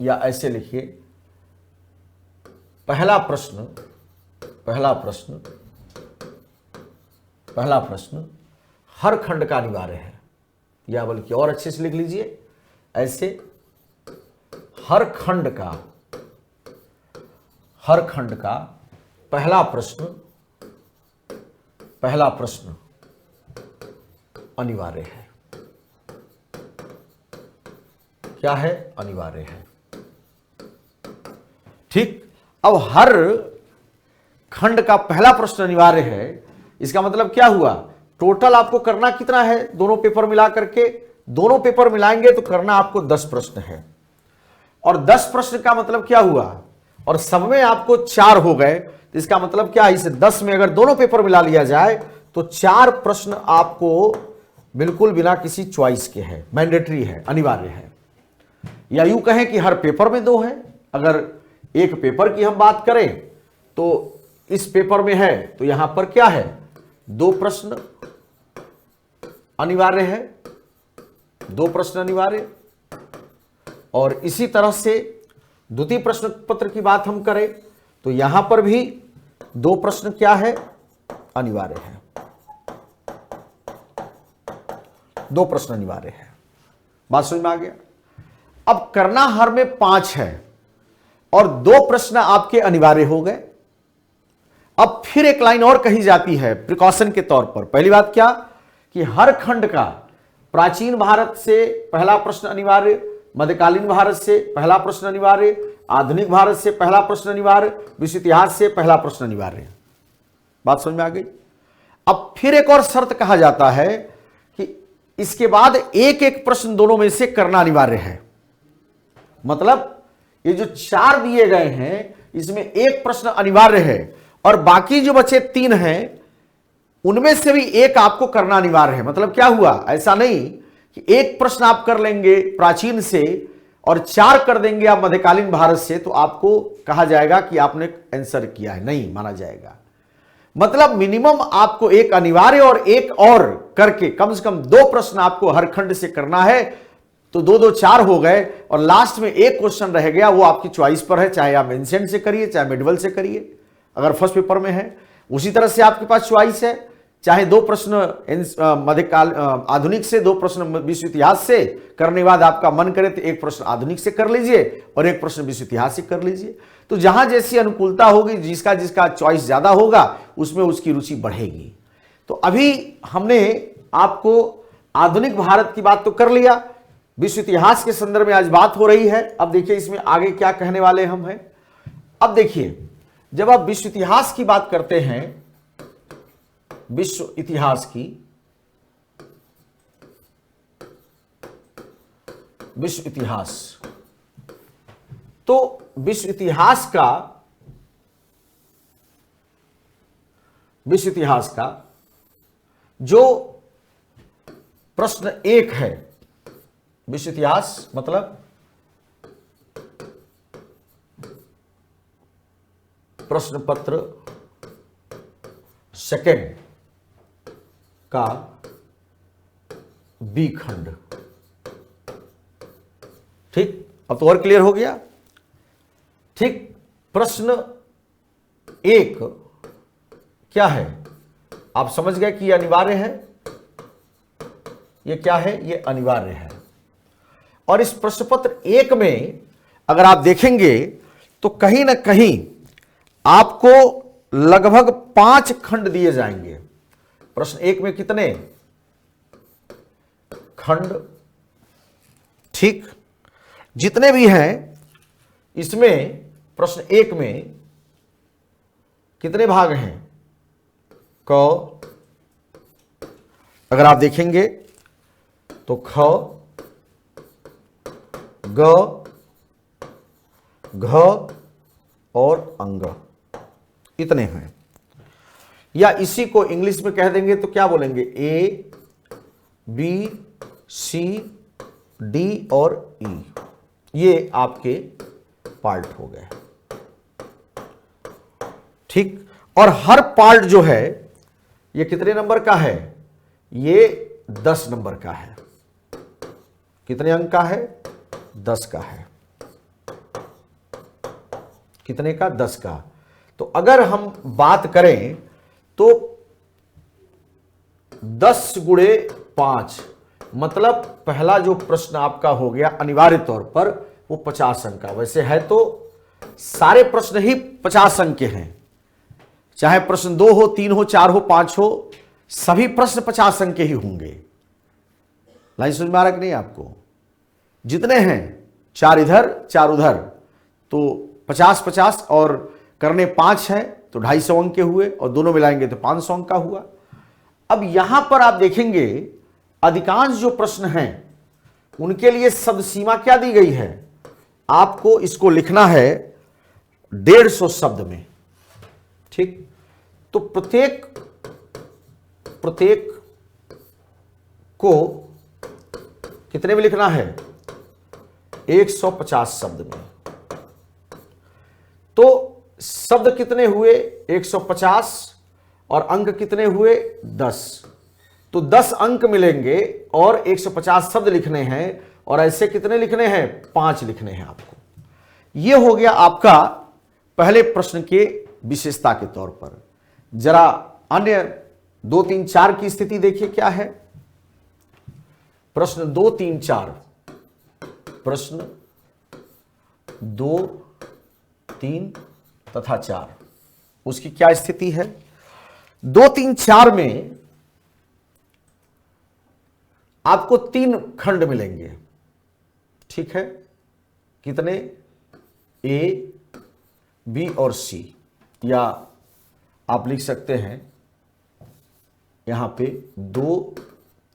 या ऐसे लिखिए, पहला प्रश्न, पहला प्रश्न, पहला प्रश्न हर खंड का अनिवार्य है। या बल्कि और अच्छे से लिख लीजिए ऐसे, हर खंड का, हर खंड का पहला प्रश्न, पहला प्रश्न अनिवार्य है। क्या है, अनिवार्य है। ठीक, अब हर खंड का पहला प्रश्न अनिवार्य है, इसका मतलब क्या हुआ, टोटल आपको करना कितना है, दोनों पेपर मिला करके, दोनों पेपर मिलाएंगे तो करना आपको 10 प्रश्न है। और 10 प्रश्न का मतलब क्या हुआ, और सब में आपको 4 हो गए, तो इसका मतलब क्या है, इस 10 में अगर दोनों पेपर मिला लिया जाए तो 4 प्रश्न आपको बिल्कुल बिना किसी चॉइस के है, मैंडेटरी है, अनिवार्य है। या यूं कहें कि हर पेपर में 2 है। अगर एक पेपर की हम बात करें तो इस पेपर में है तो यहां पर क्या है, 2 प्रश्न अनिवार्य है, 2 प्रश्न अनिवार्य। और इसी तरह से द्वितीय प्रश्न पत्र की बात हम करें तो यहां पर भी 2 प्रश्न क्या है, अनिवार्य है, 2 प्रश्न अनिवार्य है। बात समझ में आ गया। अब करना हर में 5 है और 2 प्रश्न आपके अनिवार्य हो गए। अब फिर एक लाइन और कही जाती है प्रिकॉशन के तौर पर। पहली बात क्या, कि हर खंड का प्राचीन भारत से पहला प्रश्न अनिवार्य, मध्यकालीन भारत से पहला प्रश्न अनिवार्य, आधुनिक भारत से पहला प्रश्न अनिवार्य, विश्व इतिहास से पहला प्रश्न अनिवार्य। बात समझ में आ गई। अब फिर एक और शर्त कहा जाता है कि इसके बाद एक एक प्रश्न दोनों में से करना अनिवार्य है। मतलब ये जो 4 दिए गए हैं इसमें एक प्रश्न अनिवार्य है और बाकी जो बचे 3 हैं उनमें से भी एक आपको करना अनिवार्य है। मतलब क्या हुआ, ऐसा नहीं कि एक प्रश्न आप कर लेंगे प्राचीन से और 4 कर देंगे आप मध्यकालीन भारत से तो आपको कहा जाएगा कि आपने आंसर किया है, नहीं माना जाएगा। मतलब मिनिमम आपको एक अनिवार्य और एक और करके कम से कम 2 प्रश्न आपको हर खंड से करना है। तो 2 4 हो गए और लास्ट में एक क्वेश्चन रह गया, वो आपकी चॉइस पर है, चाहे आप एंशिएंट से करिए चाहे मिडवल से करिए अगर फर्स्ट पेपर में है। उसी तरह से आपके पास चॉइस है, चाहे 2 प्रश्न मध्यकाल आधुनिक से, 2 प्रश्न विश्व इतिहास से करने के बाद आपका मन करे तो एक प्रश्न आधुनिक से कर लीजिए और एक प्रश्न विश्व इतिहास से कर लीजिए। तो जहां जैसी अनुकूलता होगी, जिसका जिसका चॉइस ज्यादा होगा उसमें उसकी रुचि बढ़ेगी। तो अभी हमने आपको आधुनिक भारत की बात तो कर लिया, विश्व इतिहास के संदर्भ में आज बात हो रही है। अब देखिए इसमें आगे क्या कहने वाले हम हैं। अब देखिए जब आप विश्व इतिहास की बात करते हैं, विश्व इतिहास की, विश्व इतिहास, तो विश्व इतिहास का जो प्रश्न 1 है, विश्व इतिहास मतलब प्रश्न पत्र सेकंड का बी खंड। ठीक, अब तो और क्लियर हो गया। ठीक, प्रश्न 1 क्या है आप समझ गए कि यह अनिवार्य है। यह क्या है, यह अनिवार्य है। और इस प्रश्न पत्र 1 में अगर आप देखेंगे तो कहीं ना कहीं आपको लगभग 5 खंड दिए जाएंगे। प्रश्न 1 में कितने खंड, ठीक, जितने भी हैं इसमें प्रश्न 1 में कितने भाग हैं, क, अगर आप देखेंगे तो ख, ग, घ और अंग, इतने हैं। या इसी को इंग्लिश में कह देंगे तो क्या बोलेंगे, ए बी सी डी और ई, ये आपके पार्ट हो गए। ठीक, और हर पार्ट जो है ये कितने नंबर का है, ये 10 नंबर का है। कितने अंक का है, 10 का है। कितने का, 10 का। तो अगर हम बात करें तो 10 गुणे 5 मतलब पहला जो प्रश्न आपका हो गया अनिवार्य तौर पर वो 50 अंक का। वैसे है तो सारे प्रश्न ही 50 अंक के हैं, चाहे प्रश्न 2 हो, 3 हो, 4 हो, 5 हो, सभी प्रश्न 50 अंक के ही होंगे। लाइन समझ में आ रहा कि नहीं आपको। जितने हैं 4 इधर 4 उधर तो 50-50 और करने 5 हैं तो 250 अंक के हुए और दोनों मिलाएंगे तो 500 अंक का हुआ। अब यहां पर आप देखेंगे अधिकांश जो प्रश्न हैं उनके लिए शब्द सीमा क्या दी गई है, आपको इसको लिखना है 150 शब्द में। ठीक, तो प्रत्येक को कितने में लिखना है, 150 शब्द में। तो शब्द कितने हुए, 150 और अंक कितने हुए, 10। तो 10 अंक मिलेंगे और 150 शब्द लिखने हैं और ऐसे कितने लिखने हैं, 5 लिखने हैं आपको। यह हो गया आपका पहले प्रश्न के विशेषता के तौर पर। जरा अन्य 2 3 4 की स्थिति देखिए क्या है। प्रश्न 2 3 4, प्रश्न 2 3 तथा 4, उसकी क्या स्थिति है। 2 3 4 में आपको 3 खंड मिलेंगे। ठीक है, कितने, ए बी और सी, या आप लिख सकते हैं यहां पे 2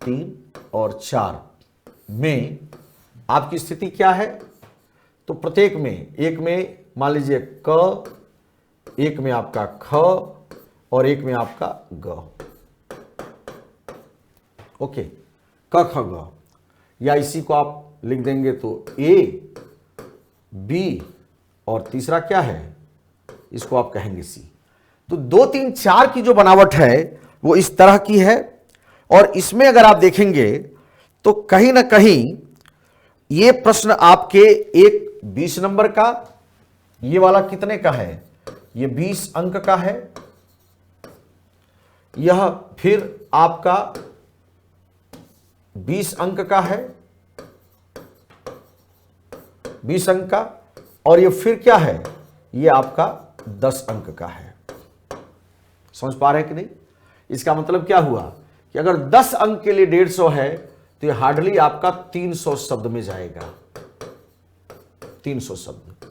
3 और 4 में आपकी स्थिति क्या है? तो प्रत्येक में, एक में मान लीजिए क, एक में आपका ख और एक में आपका ग। ओके, क ख ग, या इसी को आप लिख देंगे तो ए बी और तीसरा क्या है, इसको आप कहेंगे सी। तो 2 3 4 की जो बनावट है वो इस तरह की है। और इसमें अगर आप देखेंगे तो कहीं ना कहीं ये प्रश्न आपके एक 20 नंबर का, ये वाला कितने का है, ये 20 अंक का है, यह फिर आपका 20 अंक का है, 20 अंक का, और ये फिर क्या है, ये आपका 10 अंक का है। समझ पा रहे हैं कि नहीं? इसका मतलब क्या हुआ कि अगर 10 अंक के लिए 150 है तो ये हार्डली आपका 300 शब्द में जाएगा। 300 शब्द,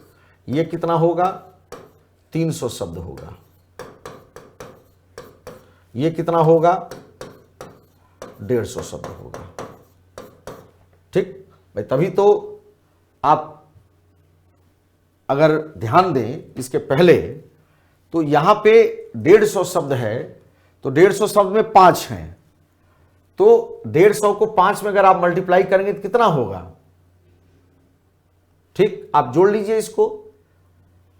ये कितना होगा, 300 शब्द होगा। ये कितना होगा, 150 शब्द होगा। ठीक भाई, तभी तो आप अगर ध्यान दें इसके पहले, तो यहां पे 150 शब्द है, तो 150 शब्द में 5 हैं, तो 150 को 5 में अगर आप मल्टीप्लाई करेंगे तो कितना होगा? ठीक, आप जोड़ लीजिए इसको,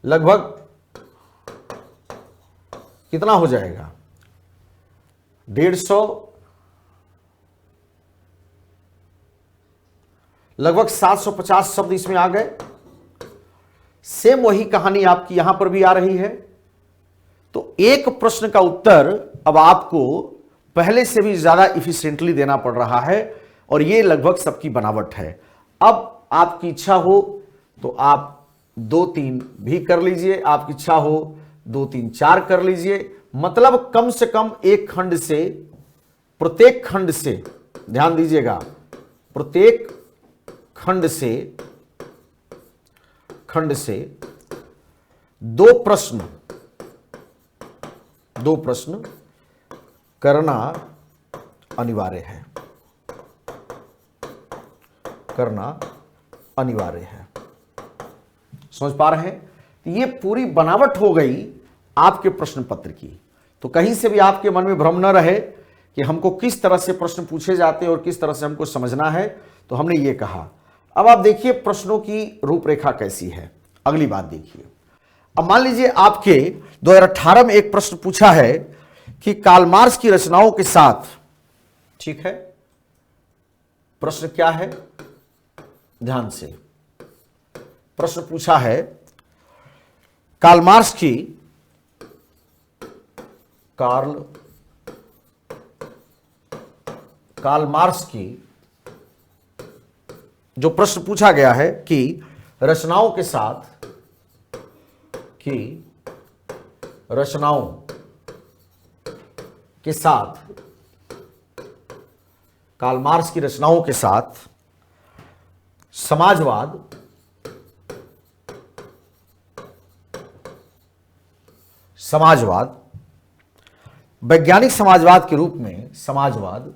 लगभग कितना हो जाएगा, 150 लगभग 750 शब्द इसमें आ गए। सेम वही कहानी आपकी यहां पर भी आ रही है। तो एक प्रश्न का उत्तर अब आपको पहले से भी ज्यादा इफिशिएंटली देना पड़ रहा है, और ये लगभग सबकी बनावट है। अब आपकी इच्छा हो तो आप 2 3 भी कर लीजिए, आपकी इच्छा हो 2 3 4 कर लीजिए। मतलब कम से कम एक खंड से, प्रत्येक खंड से, ध्यान दीजिएगा, प्रत्येक खंड से 2 प्रश्न करना अनिवार्य है, करना अनिवार्य है। समझ पा रहे हैं? तो ये पूरी बनावट हो गई आपके प्रश्न पत्र की। तो कहीं से भी आपके मन में भ्रम न रहे कि हमको किस तरह से प्रश्न पूछे जाते हैं और किस तरह से हमको समझना है। तो हमने ये कहा। अब आप देखिए प्रश्नों की रूपरेखा कैसी है। अगली बात देखिए, अब मान लीजिए आपके 2018 में एक प्रश्न पूछा है कि कार्ल मार्क्स की रचनाओं के साथ, ठीक है, प्रश्न क्या है, ध्यान से प्रश्न पूछा है, कार्ल मार्क्स की जो प्रश्न पूछा गया है कि रचनाओं के साथ कार्ल मार्क्स की रचनाओं के साथ समाजवाद, वैज्ञानिक समाजवाद के रूप में समाजवाद,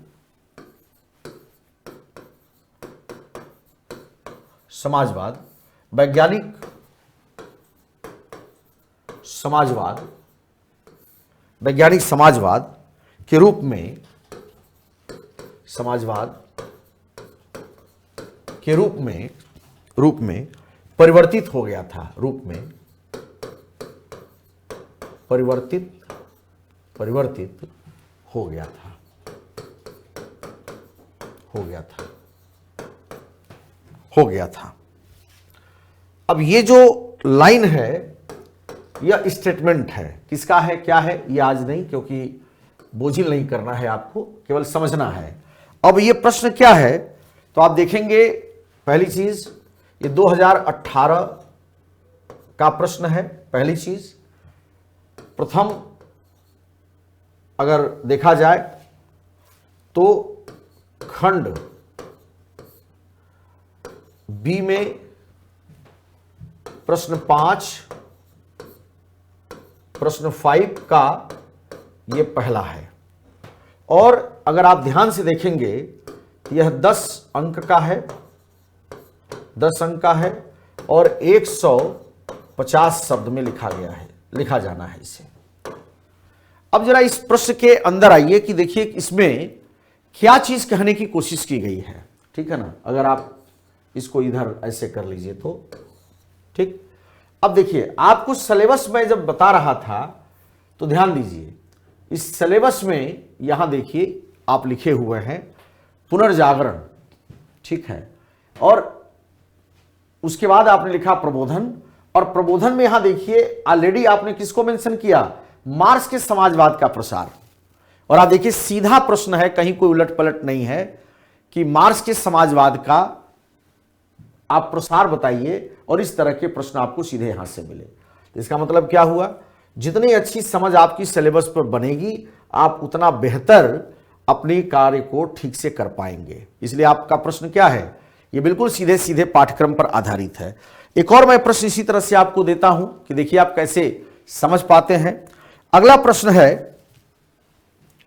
वैज्ञानिक समाजवाद के रूप में परिवर्तित हो गया था, परिवर्तित हो गया था। अब ये जो लाइन है यह स्टेटमेंट है, किसका है, क्या है, ये आज नहीं, क्योंकि बोझिल नहीं करना है, आपको केवल समझना है। अब ये प्रश्न क्या है, तो आप देखेंगे पहली चीज, ये 2018 का प्रश्न है। पहली चीज, प्रथम अगर देखा जाए तो खंड बी में प्रश्न 5 का ये पहला है, और अगर आप ध्यान से देखेंगे यह 10 अंक का है, 10 अंक का है और 150 शब्द में लिखा गया है, लिखा जाना है इसे। अब जरा इस प्रश्न के अंदर आइए कि देखिए इसमें क्या चीज कहने की कोशिश की गई है, ठीक है ना। अगर आप इसको इधर ऐसे कर लीजिए तो ठीक। अब देखिए आपको सिलेबस में जब बता रहा था तो ध्यान दीजिए, इस सिलेबस में यहां देखिए आप लिखे हुए हैं पुनर्जागरण, ठीक है, और उसके बाद आपने लिखा प्रबोधन, और प्रबोधन में यहां देखिए ऑलरेडी आपने किसको मेंशन किया, मार्क्स के समाजवाद का प्रसार। और आप देखिए सीधा प्रश्न है, कहीं कोई उलट पलट नहीं है कि मार्क्स के समाजवाद का आप प्रसार बताइए, और इस तरह के प्रश्न आपको सीधे यहां से मिले। तो इसका मतलब क्या हुआ, जितनी अच्छी समझ आपकी सिलेबस पर बनेगी आप उतना बेहतर अपने कार्य को ठीक से कर पाएंगे। इसलिए आपका प्रश्न क्या है, ये बिल्कुल सीधे सीधे पाठ्यक्रम पर आधारित है। एक और मैं प्रश्न इसी तरह से आपको देता हूं कि देखिए आप कैसे समझ पाते हैं। अगला प्रश्न है,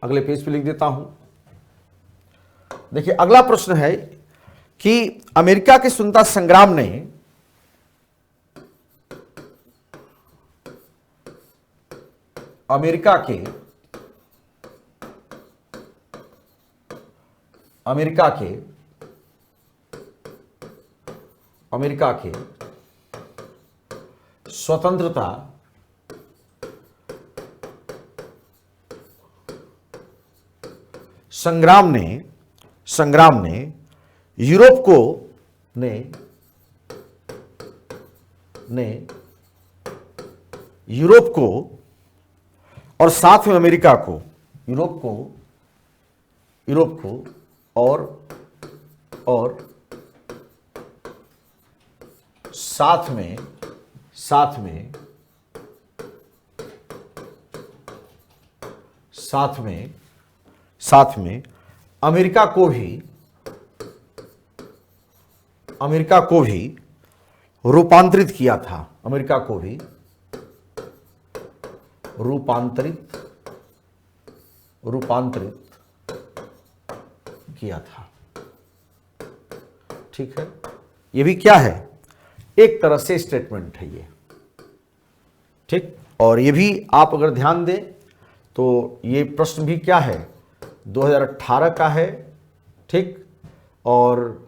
अगले पेज पे लिख देता हूं। देखिए अगला प्रश्न है कि अमेरिका के स्वतंत्रता संग्राम ने अमेरिका के स्वतंत्रता संग्राम ने यूरोप को यूरोप को और साथ में अमेरिका को, यूरोप को और साथ में अमेरिका को भी रूपांतरित किया था, अमेरिका को भी रूपांतरित किया था, ठीक है। ये भी क्या है, एक तरह से स्टेटमेंट है ये, ठीक। और ये भी आप अगर ध्यान दें तो ये प्रश्न भी क्या है, 2018 का है, ठीक। और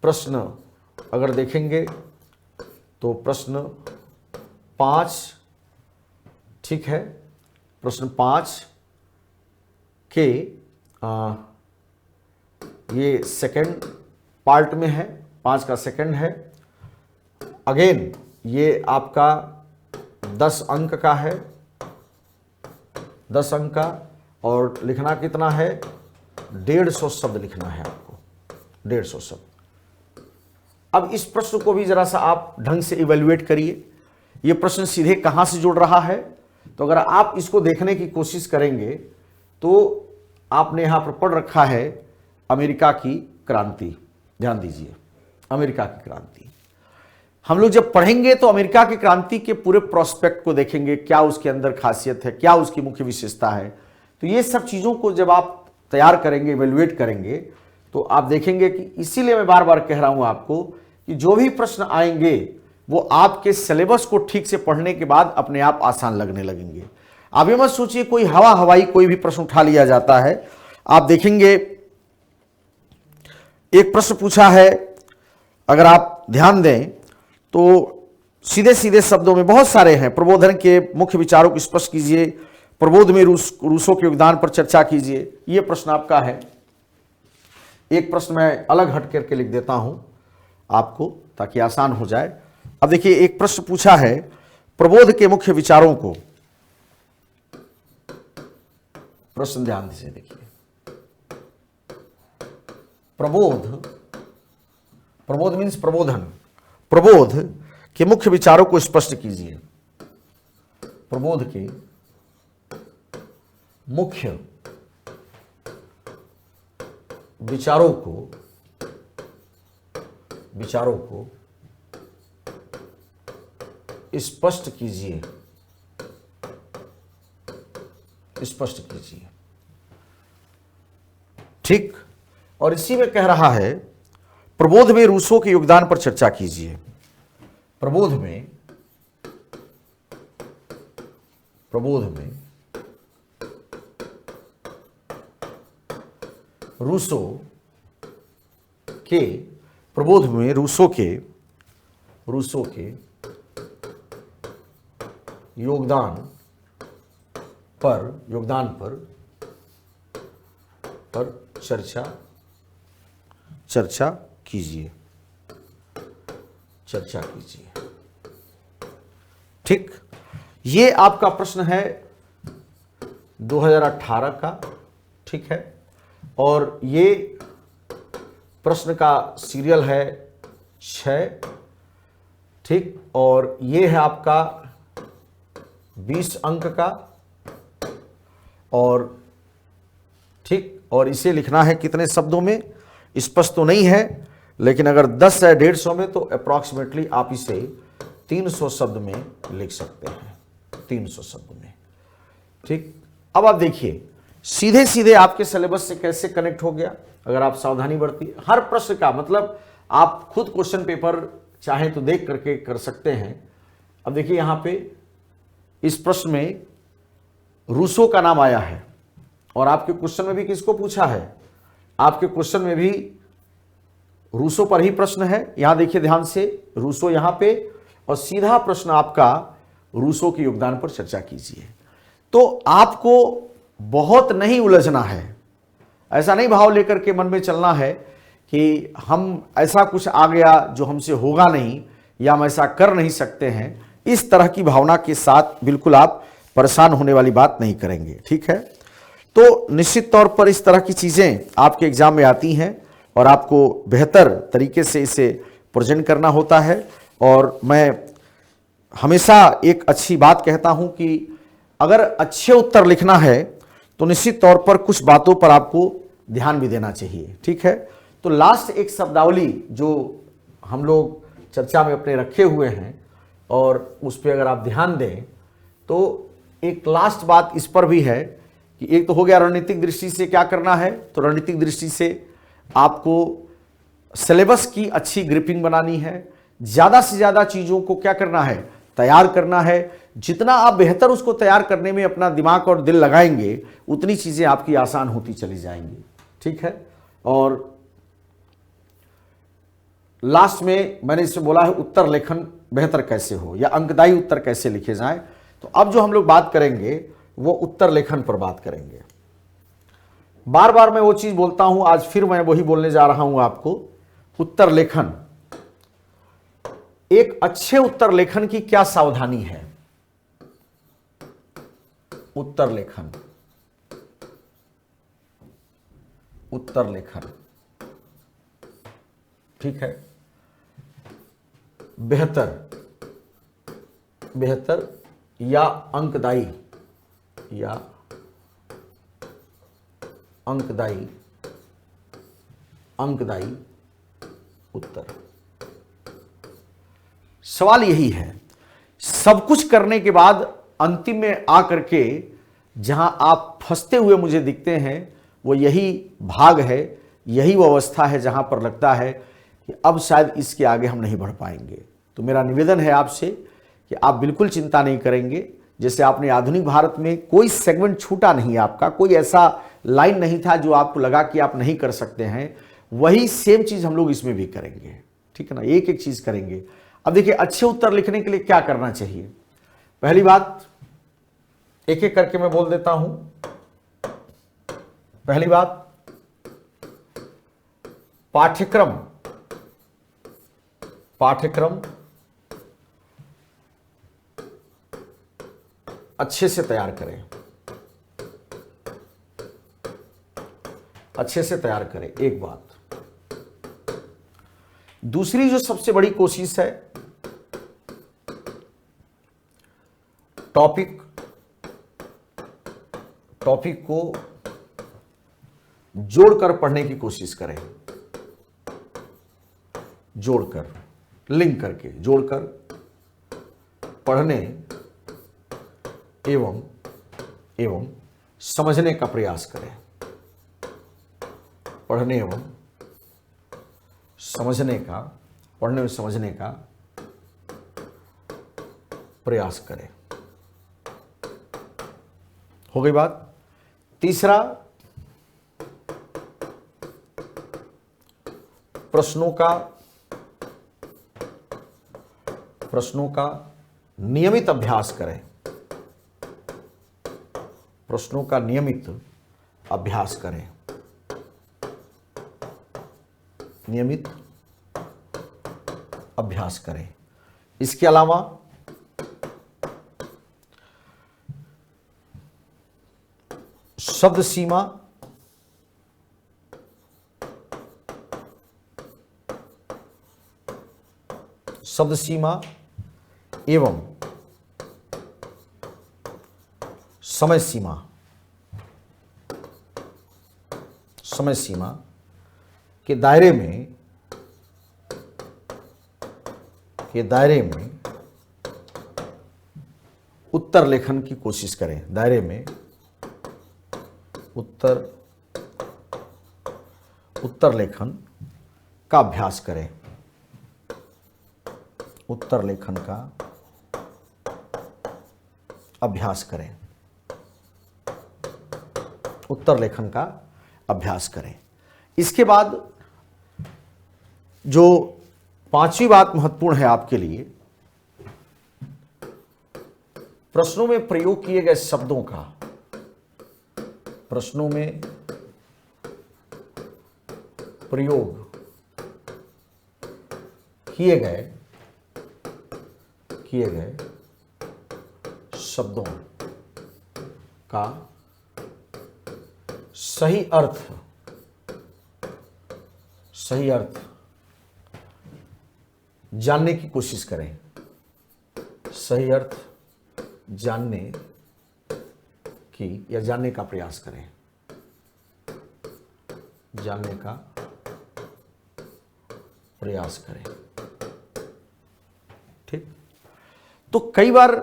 प्रश्न अगर देखेंगे तो प्रश्न 5, ठीक है, प्रश्न 5 के ये सेकंड पार्ट में है, 5 का सेकंड है। अगेन ये आपका 10 अंक का है, 10 अंक का, और लिखना कितना है, 150 शब्द लिखना है आपको, 150 शब्द। अब इस प्रश्न को भी जरा सा आप ढंग से इवैल्यूएट करिए, ये प्रश्न सीधे कहां से जुड़ रहा है। तो अगर आप इसको देखने की कोशिश करेंगे तो आपने यहां पर पढ़ रखा है अमेरिका की क्रांति, ध्यान दीजिए, अमेरिका की क्रांति। हम लोग जब पढ़ेंगे तो अमेरिका की क्रांति के पूरे प्रोस्पेक्ट को देखेंगे, क्या उसके अंदर खासियत है, क्या उसकी मुख्य विशेषता है। तो ये सब चीज़ों को जब आप तैयार करेंगे, इवेल्युएट करेंगे, तो आप देखेंगे कि इसीलिए मैं बार बार कह रहा हूं आपको कि जो भी प्रश्न आएंगे वो आपके सिलेबस को ठीक से पढ़ने के बाद अपने आप आसान लगने लगेंगे। आप ये मत सोचिए कोई हवाई कोई भी प्रश्न उठा लिया जाता है। आप देखेंगे एक प्रश्न पूछा है, अगर आप ध्यान दें तो सीधे सीधे शब्दों में बहुत सारे हैं, प्रबोधन के मुख्य विचारों को स्पष्ट कीजिए, प्रबोध में रूसों के योगदान पर चर्चा कीजिए, ये प्रश्न आपका है। एक प्रश्न मैं अलग हट करके लिख देता हूं आपको ताकि आसान हो जाए। अब देखिए एक प्रश्न पूछा है, प्रबोध के मुख्य विचारों को, प्रश्न ध्यान से देखिए, प्रबोध मीन्स प्रबोधन, प्रबोध के मुख्य विचारों को स्पष्ट कीजिए, प्रबोध के मुख्य विचारों को स्पष्ट कीजिए। ठीक। और इसी में कह रहा है प्रबोध में रूसो के योगदान पर चर्चा कीजिए। प्रबोध में रूसो के योगदान पर चर्चा कीजिए। ठीक। ये आपका प्रश्न है 2018 का। ठीक है। और ये प्रश्न का सीरियल है 6। ठीक। और ये है आपका 20 अंक का। और ठीक। और इसे लिखना है कितने शब्दों में, स्पष्ट तो नहीं है, लेकिन अगर 10 या 150 में तो अप्रॉक्सीमेटली आप इसे 300 शब्द में लिख सकते हैं। 300 शब्द में। ठीक। अब आप देखिए सीधे सीधे आपके सिलेबस से कैसे कनेक्ट हो गया अगर आप सावधानी बरती। हर प्रश्न का मतलब आप खुद क्वेश्चन पेपर चाहें तो देख करके कर सकते हैं। अब देखिए यहां पे इस प्रश्न में रूसो का नाम आया है और आपके क्वेश्चन में भी किसको पूछा है, आपके क्वेश्चन में भी रूसो पर ही प्रश्न है। यहां देखिए ध्यान से, रूसो यहां पे, और सीधा प्रश्न आपका रूसो के योगदान पर चर्चा कीजिए। तो आपको बहुत नहीं उलझना है, ऐसा नहीं भाव लेकर के मन में चलना है कि हम ऐसा कुछ आ गया जो हमसे होगा नहीं या हम ऐसा कर नहीं सकते हैं। इस तरह की भावना के साथ बिल्कुल आप परेशान होने वाली बात नहीं करेंगे। ठीक है। तो निश्चित तौर पर इस तरह की चीजें आपके एग्जाम में आती हैं और आपको बेहतर तरीके से इसे प्रेजेंट करना होता है। और मैं हमेशा एक अच्छी बात कहता हूं कि अगर अच्छे उत्तर लिखना है तो निश्चित तौर पर कुछ बातों पर आपको ध्यान भी देना चाहिए। ठीक है। तो लास्ट एक शब्दावली जो हम लोग चर्चा में अपने रखे हुए हैं और उस पर अगर आप ध्यान दें तो एक लास्ट बात इस पर भी है कि एक तो हो गया रणनीतिक दृष्टि से क्या करना है। तो रणनीतिक दृष्टि से आपको सिलेबस की अच्छी ग्रिपिंग बनानी है, ज्यादा से ज्यादा चीजों को क्या करना है, तैयार करना है। जितना आप बेहतर उसको तैयार करने में अपना दिमाग और दिल लगाएंगे उतनी चीजें आपकी आसान होती चली जाएंगी। ठीक है। और लास्ट में मैंने इससे बोला है उत्तर लेखन बेहतर कैसे हो या अंकदायी उत्तर कैसे लिखे जाएं। तो अब जो हम लोग बात करेंगे वो उत्तर लेखन पर बात करेंगे। बार बार मैं वो चीज बोलता हूं, आज फिर मैं वही बोलने जा रहा हूं आपको। उत्तर लेखन, एक अच्छे उत्तर लेखन की क्या सावधानी है। उत्तर लेखन ठीक है। बेहतर या अंकदायी उत्तर। सवाल यही है, सब कुछ करने के बाद अंतिम में आकर के जहां आप फंसते हुए मुझे दिखते हैं वो यही भाग है, यही वो अवस्था है जहां पर लगता है कि अब शायद इसके आगे हम नहीं बढ़ पाएंगे। तो मेरा निवेदन है आपसे कि आप बिल्कुल चिंता नहीं करेंगे। जैसे आपने आधुनिक भारत में कोई सेगमेंट छूटा नहीं, आपका कोई ऐसा लाइन नहीं था जो आपको लगा कि आप नहीं कर सकते हैं, वही सेम चीज हम लोग इसमें भी करेंगे। ठीक है ना, एक एक चीज करेंगे। अब देखिए अच्छे उत्तर लिखने के लिए क्या करना चाहिए। पहली बात, एक एक करके मैं बोल देता हूं। पहली बात, पाठ्यक्रम अच्छे से तैयार करें, एक बात। दूसरी जो सबसे बड़ी कोशिश है, टॉपिक को जोड़कर पढ़ने की कोशिश करें। जोड़कर, लिंक करके, जोड़कर पढ़ने एवं समझने का प्रयास करें। पढ़ने एवं समझने का प्रयास करें। हो गई बात। तीसरा, प्रश्नों का नियमित अभ्यास करें। प्रश्नों का नियमित अभ्यास करें। नियमित अभ्यास करें। इसके अलावा शब्द सीमा एवं समय सीमा के दायरे में उत्तर लेखन की कोशिश करें। दायरे में उत्तर लेखन का अभ्यास करें। उत्तर लेखन का अभ्यास करें। उत्तर लेखन का अभ्यास करें। इसके बाद जो पांचवी बात महत्वपूर्ण है आपके लिए, प्रश्नों में प्रयोग किए गए शब्दों का, प्रश्नों में प्रयोग किए गए शब्दों का सही अर्थ जानने की कोशिश करें। सही अर्थ जानने का प्रयास करें। जानने का प्रयास करें। ठीक। तो कई बार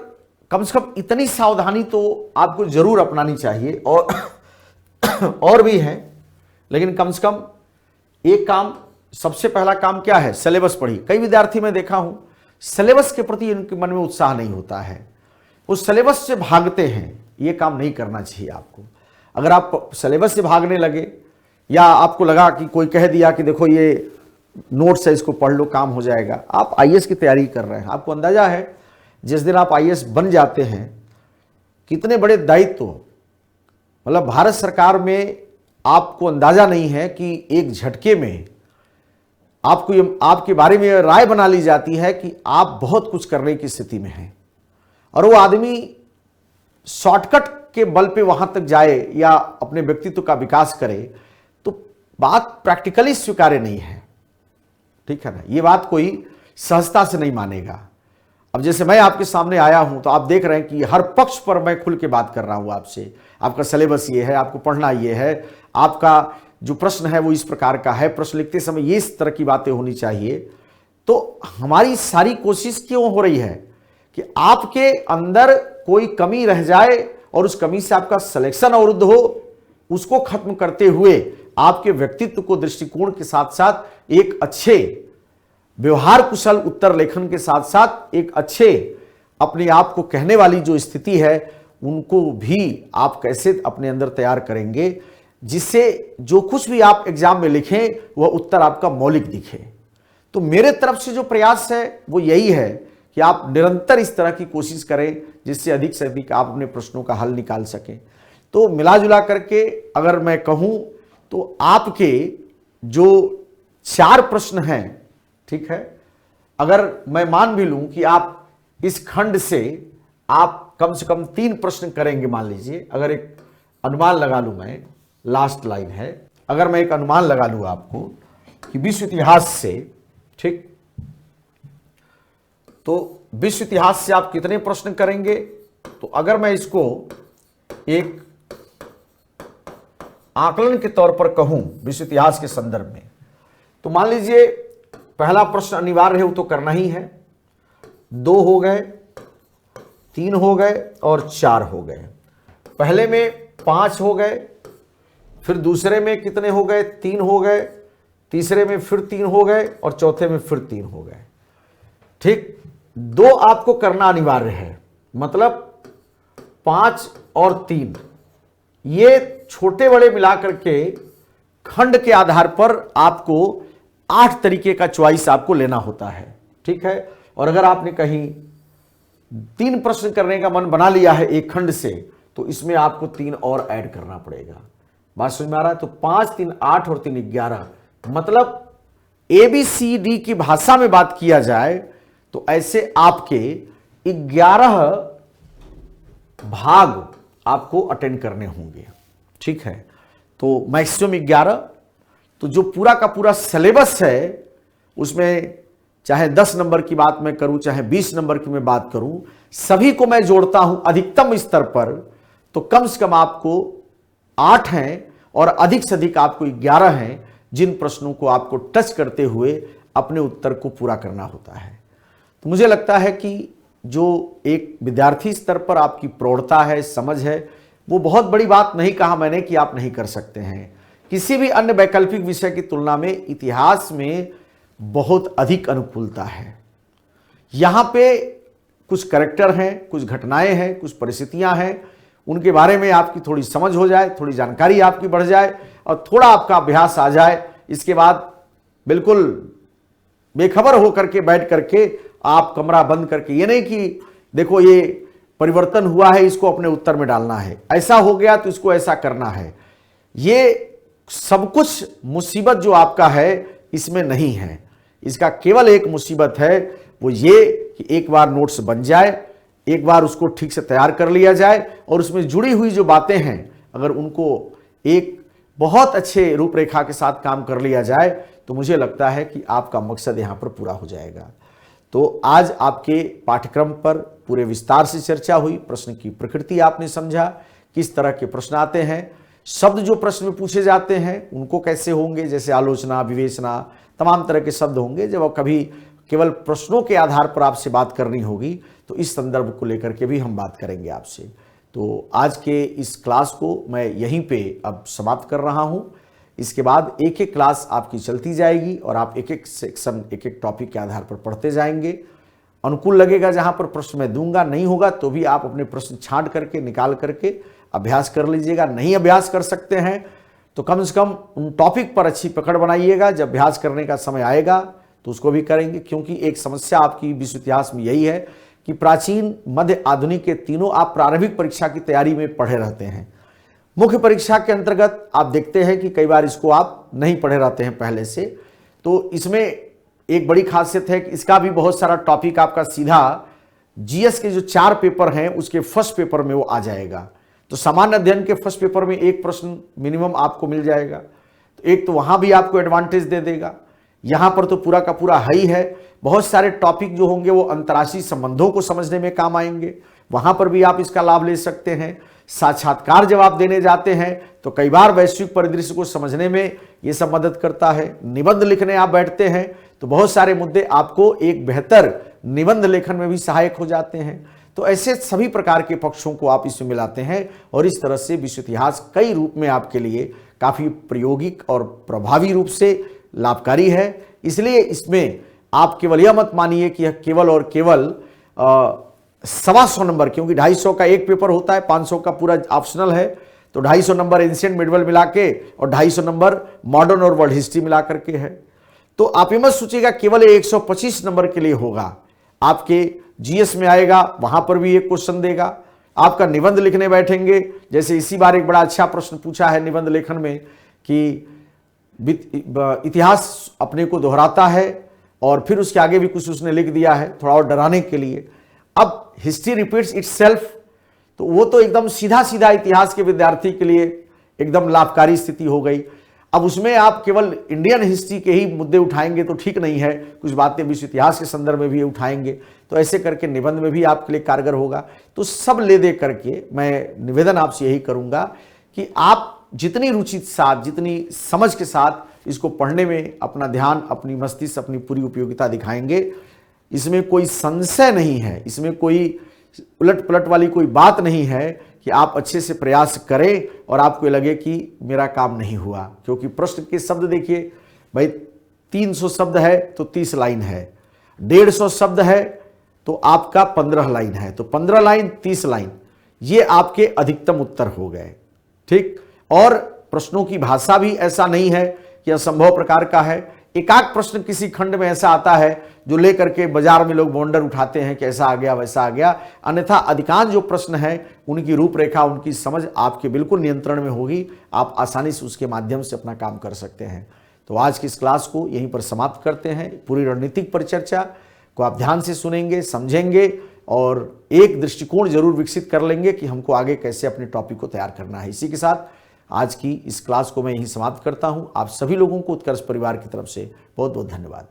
कम से कम इतनी सावधानी तो आपको जरूर अपनानी चाहिए, और भी है, लेकिन कम से कम एक काम, सबसे पहला काम क्या है? सिलेबस पढ़िए। कई विद्यार्थी मैं देखा हूं सिलेबस के प्रति इनके मन में उत्साह नहीं होता है, वो सिलेबस से भागते हैं। ये काम नहीं करना चाहिए आपको। अगर आप सिलेबस से भागने लगे, या आपको लगा कि कोई कह दिया कि देखो ये नोट्स है, इसको पढ़ लो, काम हो जाएगा, आप आईएएस की तैयारी कर रहे हैं। आपको अंदाजा है जिस दिन आप आईएएस बन जाते हैं कितने बड़े दायित्व, मतलब भारत सरकार में आपको अंदाजा नहीं है कि एक झटके में आपके बारे में राय बना ली जाती है कि आप बहुत कुछ करने की स्थिति में हैं, और वो आदमी शॉर्टकट के बल पे वहां तक जाए या अपने व्यक्तित्व का विकास करे, तो बात प्रैक्टिकली स्वीकार्य नहीं है। ठीक है ना? ये बात कोई सहजता से नहीं मानेगा। अब जैसे मैं आपके सामने आया हूं तो आप देख रहे हैं कि हर पक्ष पर मैं खुल के बात कर रहा हूं आपसे। आपका सिलेबस ये है, आपको पढ़ना ये है, आपका जो प्रश्न है वो इस प्रकार का है, प्रश्न लिखते समय ये इस तरह की बातें होनी चाहिए। तो हमारी सारी कोशिश क्यों हो रही है कि आपके अंदर कोई कमी रह जाए और उस कमी से आपका सिलेक्शन अवरुद्ध हो, उसको खत्म करते हुए आपके व्यक्तित्व को दृष्टिकोण के साथ साथ एक अच्छे व्यवहार कुशल उत्तर लेखन के साथ साथ एक अच्छे अपने आप को कहने वाली जो स्थिति है, उनको भी आप कैसे अपने अंदर तैयार करेंगे, जिससे जो कुछ भी आप एग्जाम में लिखें वह उत्तर आपका मौलिक दिखे। तो मेरे तरफ से जो प्रयास है वो यही है कि आप निरंतर इस तरह की कोशिश करें, जिससे अधिक से अधिक आप अपने प्रश्नों का हल निकाल सकें। तो मिला जुला करके अगर मैं कहूं तो आपके जो 4 प्रश्न हैं, ठीक है, अगर मैं मान भी लूं कि आप इस खंड से आप कम से कम 3 प्रश्न करेंगे, मान लीजिए, अगर एक अनुमान लगा लूं मैं, लास्ट लाइन है, अगर मैं एक अनुमान लगा लूं आपको कि विश्व इतिहास से, ठीक, तो विश्व इतिहास से आप कितने प्रश्न करेंगे? तो अगर मैं इसको एक आकलन के तौर पर कहूं विश्व इतिहास के संदर्भ में, तो मान लीजिए पहला प्रश्न अनिवार्य है, वो तो करना ही है। 2 हो गए, 3 हो गए और 4 हो गए। पहले में 5 हो गए, फिर दूसरे में कितने हो गए, 3 हो गए, तीसरे में फिर 3 हो गए और चौथे में फिर 3 हो गए। ठीक, 2 आपको करना अनिवार्य है, मतलब 5 और 3 ये छोटे बड़े मिलाकर के खंड के आधार पर आपको 8 तरीके का चॉइस आपको लेना होता है। ठीक है, और अगर आपने कहीं 3 प्रश्न करने का मन बना लिया है एक खंड से, तो इसमें आपको 3 और ऐड करना पड़ेगा। बात समझ में आ रहा है? तो 5, 3, 8 और 3, 11, मतलब ABCD की भाषा में बात किया जाए तो ऐसे आपके 11 भाग आपको अटेंड करने होंगे। ठीक है, तो मैक्सिमम 11। तो जो पूरा का पूरा सिलेबस है उसमें चाहे 10 नंबर की बात मैं करूं, चाहे 20 नंबर की मैं बात करूं, सभी को मैं जोड़ता हूं अधिकतम स्तर पर, तो कम से कम आपको 8 हैं और अधिक से अधिक आपको 11 हैं जिन प्रश्नों को आपको टच करते हुए अपने उत्तर को पूरा करना होता है। तो मुझे लगता है कि जो एक विद्यार्थी स्तर पर आपकी प्रौढ़ता है, समझ है, वो बहुत बड़ी बात नहीं कहा मैंने कि आप नहीं कर सकते हैं। किसी भी अन्य वैकल्पिक विषय की तुलना में इतिहास में बहुत अधिक अनुकूलता है। यहां पे कुछ कैरेक्टर हैं, कुछ घटनाएं हैं, कुछ परिस्थितियां हैं, उनके बारे में आपकी थोड़ी समझ हो जाए, थोड़ी जानकारी आपकी बढ़ जाए और थोड़ा आपका अभ्यास आ जाए, इसके बाद बिल्कुल बेखबर होकर के बैठ करके आप कमरा बंद करके, ये नहीं कि देखो ये परिवर्तन हुआ है इसको अपने उत्तर में डालना है, ऐसा हो गया तो इसको ऐसा करना है, ये सब कुछ मुसीबत जो आपका है इसमें नहीं है। इसका केवल एक मुसीबत है, वो ये कि एक बार नोट्स बन जाए, एक बार उसको ठीक से तैयार कर लिया जाए और उसमें जुड़ी हुई जो बातें हैं अगर उनको एक बहुत अच्छे रूपरेखा के साथ काम कर लिया जाए तो मुझे लगता है कि आपका मकसद यहाँ पर पूरा हो जाएगा। तो आज आपके पाठ्यक्रम पर पूरे विस्तार से चर्चा हुई, प्रश्न की प्रकृति आपने समझा, किस तरह के प्रश्न आते हैं, शब्द जो प्रश्न में पूछे जाते हैं उनको कैसे होंगे, जैसे आलोचना, विवेचना, तमाम तरह के शब्द होंगे। जब कभी केवल प्रश्नों के आधार पर आपसे बात करनी होगी तो इस संदर्भ को लेकर के भी हम बात करेंगे आपसे। तो आज के इस क्लास को मैं यहीं पे अब समाप्त कर रहा हूं। इसके बाद एक एक क्लास आपकी चलती जाएगी और आप एक एक सेक्शन, एक एक टॉपिक के आधार पर पढ़ते जाएंगे। अनुकूल लगेगा जहां पर प्रश्न मैं दूंगा, नहीं होगा तो भी आप अपने प्रश्न छांट करके निकाल करके अभ्यास कर लीजिएगा। नहीं अभ्यास कर सकते हैं तो कम से कम उन टॉपिक पर अच्छी पकड़ बनाइएगा, जब अभ्यास करने का समय आएगा तो उसको भी करेंगे। क्योंकि एक समस्या आपकी विश्व इतिहास में यही है कि प्राचीन, मध्य, आधुनिक के तीनों आप प्रारंभिक परीक्षा की तैयारी में पढ़े रहते हैं। मुख्य परीक्षा के अंतर्गत आप देखते हैं कि कई बार इसको आप नहीं पढ़े रहते हैं पहले से। तो इसमें एक बड़ी खासियत है कि इसका भी बहुत सारा टॉपिक आपका सीधा जीएस के जो 4 पेपर हैं उसके फर्स्ट पेपर में वो आ जाएगा। तो सामान्य अध्ययन के फर्स्ट पेपर में एक प्रश्न मिनिमम आपको मिल जाएगा, तो एक तो वहां भी आपको एडवांटेज दे देगा। यहां पर तो पूरा का पूरा है ही है। बहुत सारे टॉपिक जो होंगे वो अंतर्राष्ट्रीय संबंधों को समझने में काम आएंगे, वहां पर भी आप इसका लाभ ले सकते हैं। साक्षात्कार जब आप देने जाते हैं तो कई बार वैश्विक परिदृश्य को समझने में ये सब मदद करता है। निबंध लिखने आप बैठते हैं तो बहुत सारे मुद्दे आपको एक बेहतर निबंध लेखन में भी सहायक हो जाते हैं। तो ऐसे सभी प्रकार के पक्षों को आप इसमें मिलाते हैं और इस तरह से विश्व इतिहास कई रूप में आपके लिए काफी प्रायोगिक और प्रभावी रूप से लाभकारी है। इसलिए इसमें आप केवल यह मत मानिए कि यह केवल और केवल 125 नंबर, क्योंकि 250 का एक पेपर होता है, 500 का पूरा ऑप्शनल है, तो 250 नंबर एंशिएंट मिडवल मिला के और 250 नंबर मॉडर्न और वर्ल्ड हिस्ट्री मिला करके है। तो आप ये मत सोचिएगा केवल 125 नंबर के लिए होगा। आपके जीएस में आएगा, वहां पर भी एक क्वेश्चन देगा। आपका निबंध लिखने बैठेंगे, जैसे इसी बार एक बड़ा अच्छा प्रश्न पूछा है निबंध लेखन में कि इतिहास अपने को दोहराता है, और फिर उसके आगे भी कुछ उसने लिख दिया है थोड़ा और डराने के लिए। अब हिस्ट्री रिपीट्स इटसेल्फ, तो वो तो एकदम सीधा सीधा इतिहास के विद्यार्थी के लिए एकदम लाभकारी स्थिति हो गई। अब उसमें आप केवल इंडियन हिस्ट्री के ही मुद्दे उठाएंगे तो ठीक नहीं है, कुछ बातें विश्व इतिहास के संदर्भ में भी उठाएंगे, तो ऐसे करके निबंध में भी आपके लिए कारगर होगा। तो सब ले दे करके मैं निवेदन आपसे यही करूंगा कि आप जितनी रुचि के साथ, जितनी समझ के साथ इसको पढ़ने में अपना ध्यान, अपनी मस्तिष्क, अपनी पूरी उपयोगिता दिखाएंगे, इसमें कोई संशय नहीं है, इसमें कोई उलट पलट वाली कोई बात नहीं है कि आप अच्छे से प्रयास करें और आपको लगे कि मेरा काम नहीं हुआ, क्योंकि प्रश्न के शब्द देखिए भाई, 300 शब्द है तो 30 लाइन है, 150 शब्द है तो आपका 15 लाइन है, तो 15 लाइन 30 लाइन, ये आपके अधिकतम उत्तर हो गए। ठीक, और प्रश्नों की भाषा भी ऐसा नहीं है कि असंभव प्रकार का है। एकाक प्रश्न किसी खंड में ऐसा आता है जो लेकर के बाजार में लोग बॉन्डर उठाते हैं कि ऐसा आ गया वैसा आ गया, अन्यथा अधिकांश जो प्रश्न है उनकी रूपरेखा, उनकी समझ आपके बिल्कुल नियंत्रण में होगी, आप आसानी से उसके माध्यम से अपना काम कर सकते हैं। तो आज की इस क्लास को यहीं पर समाप्त करते हैं। पूरी रणनीतिक परिचर्चा को आप ध्यान से सुनेंगे, समझेंगे और एक दृष्टिकोण जरूर विकसित कर लेंगे कि हमको आगे कैसे अपने टॉपिक को तैयार करना है। इसी के साथ आज की इस क्लास को मैं यहीं समाप्त करता हूं। आप सभी लोगों को उत्कर्ष परिवार की तरफ से बहुत बहुत धन्यवाद।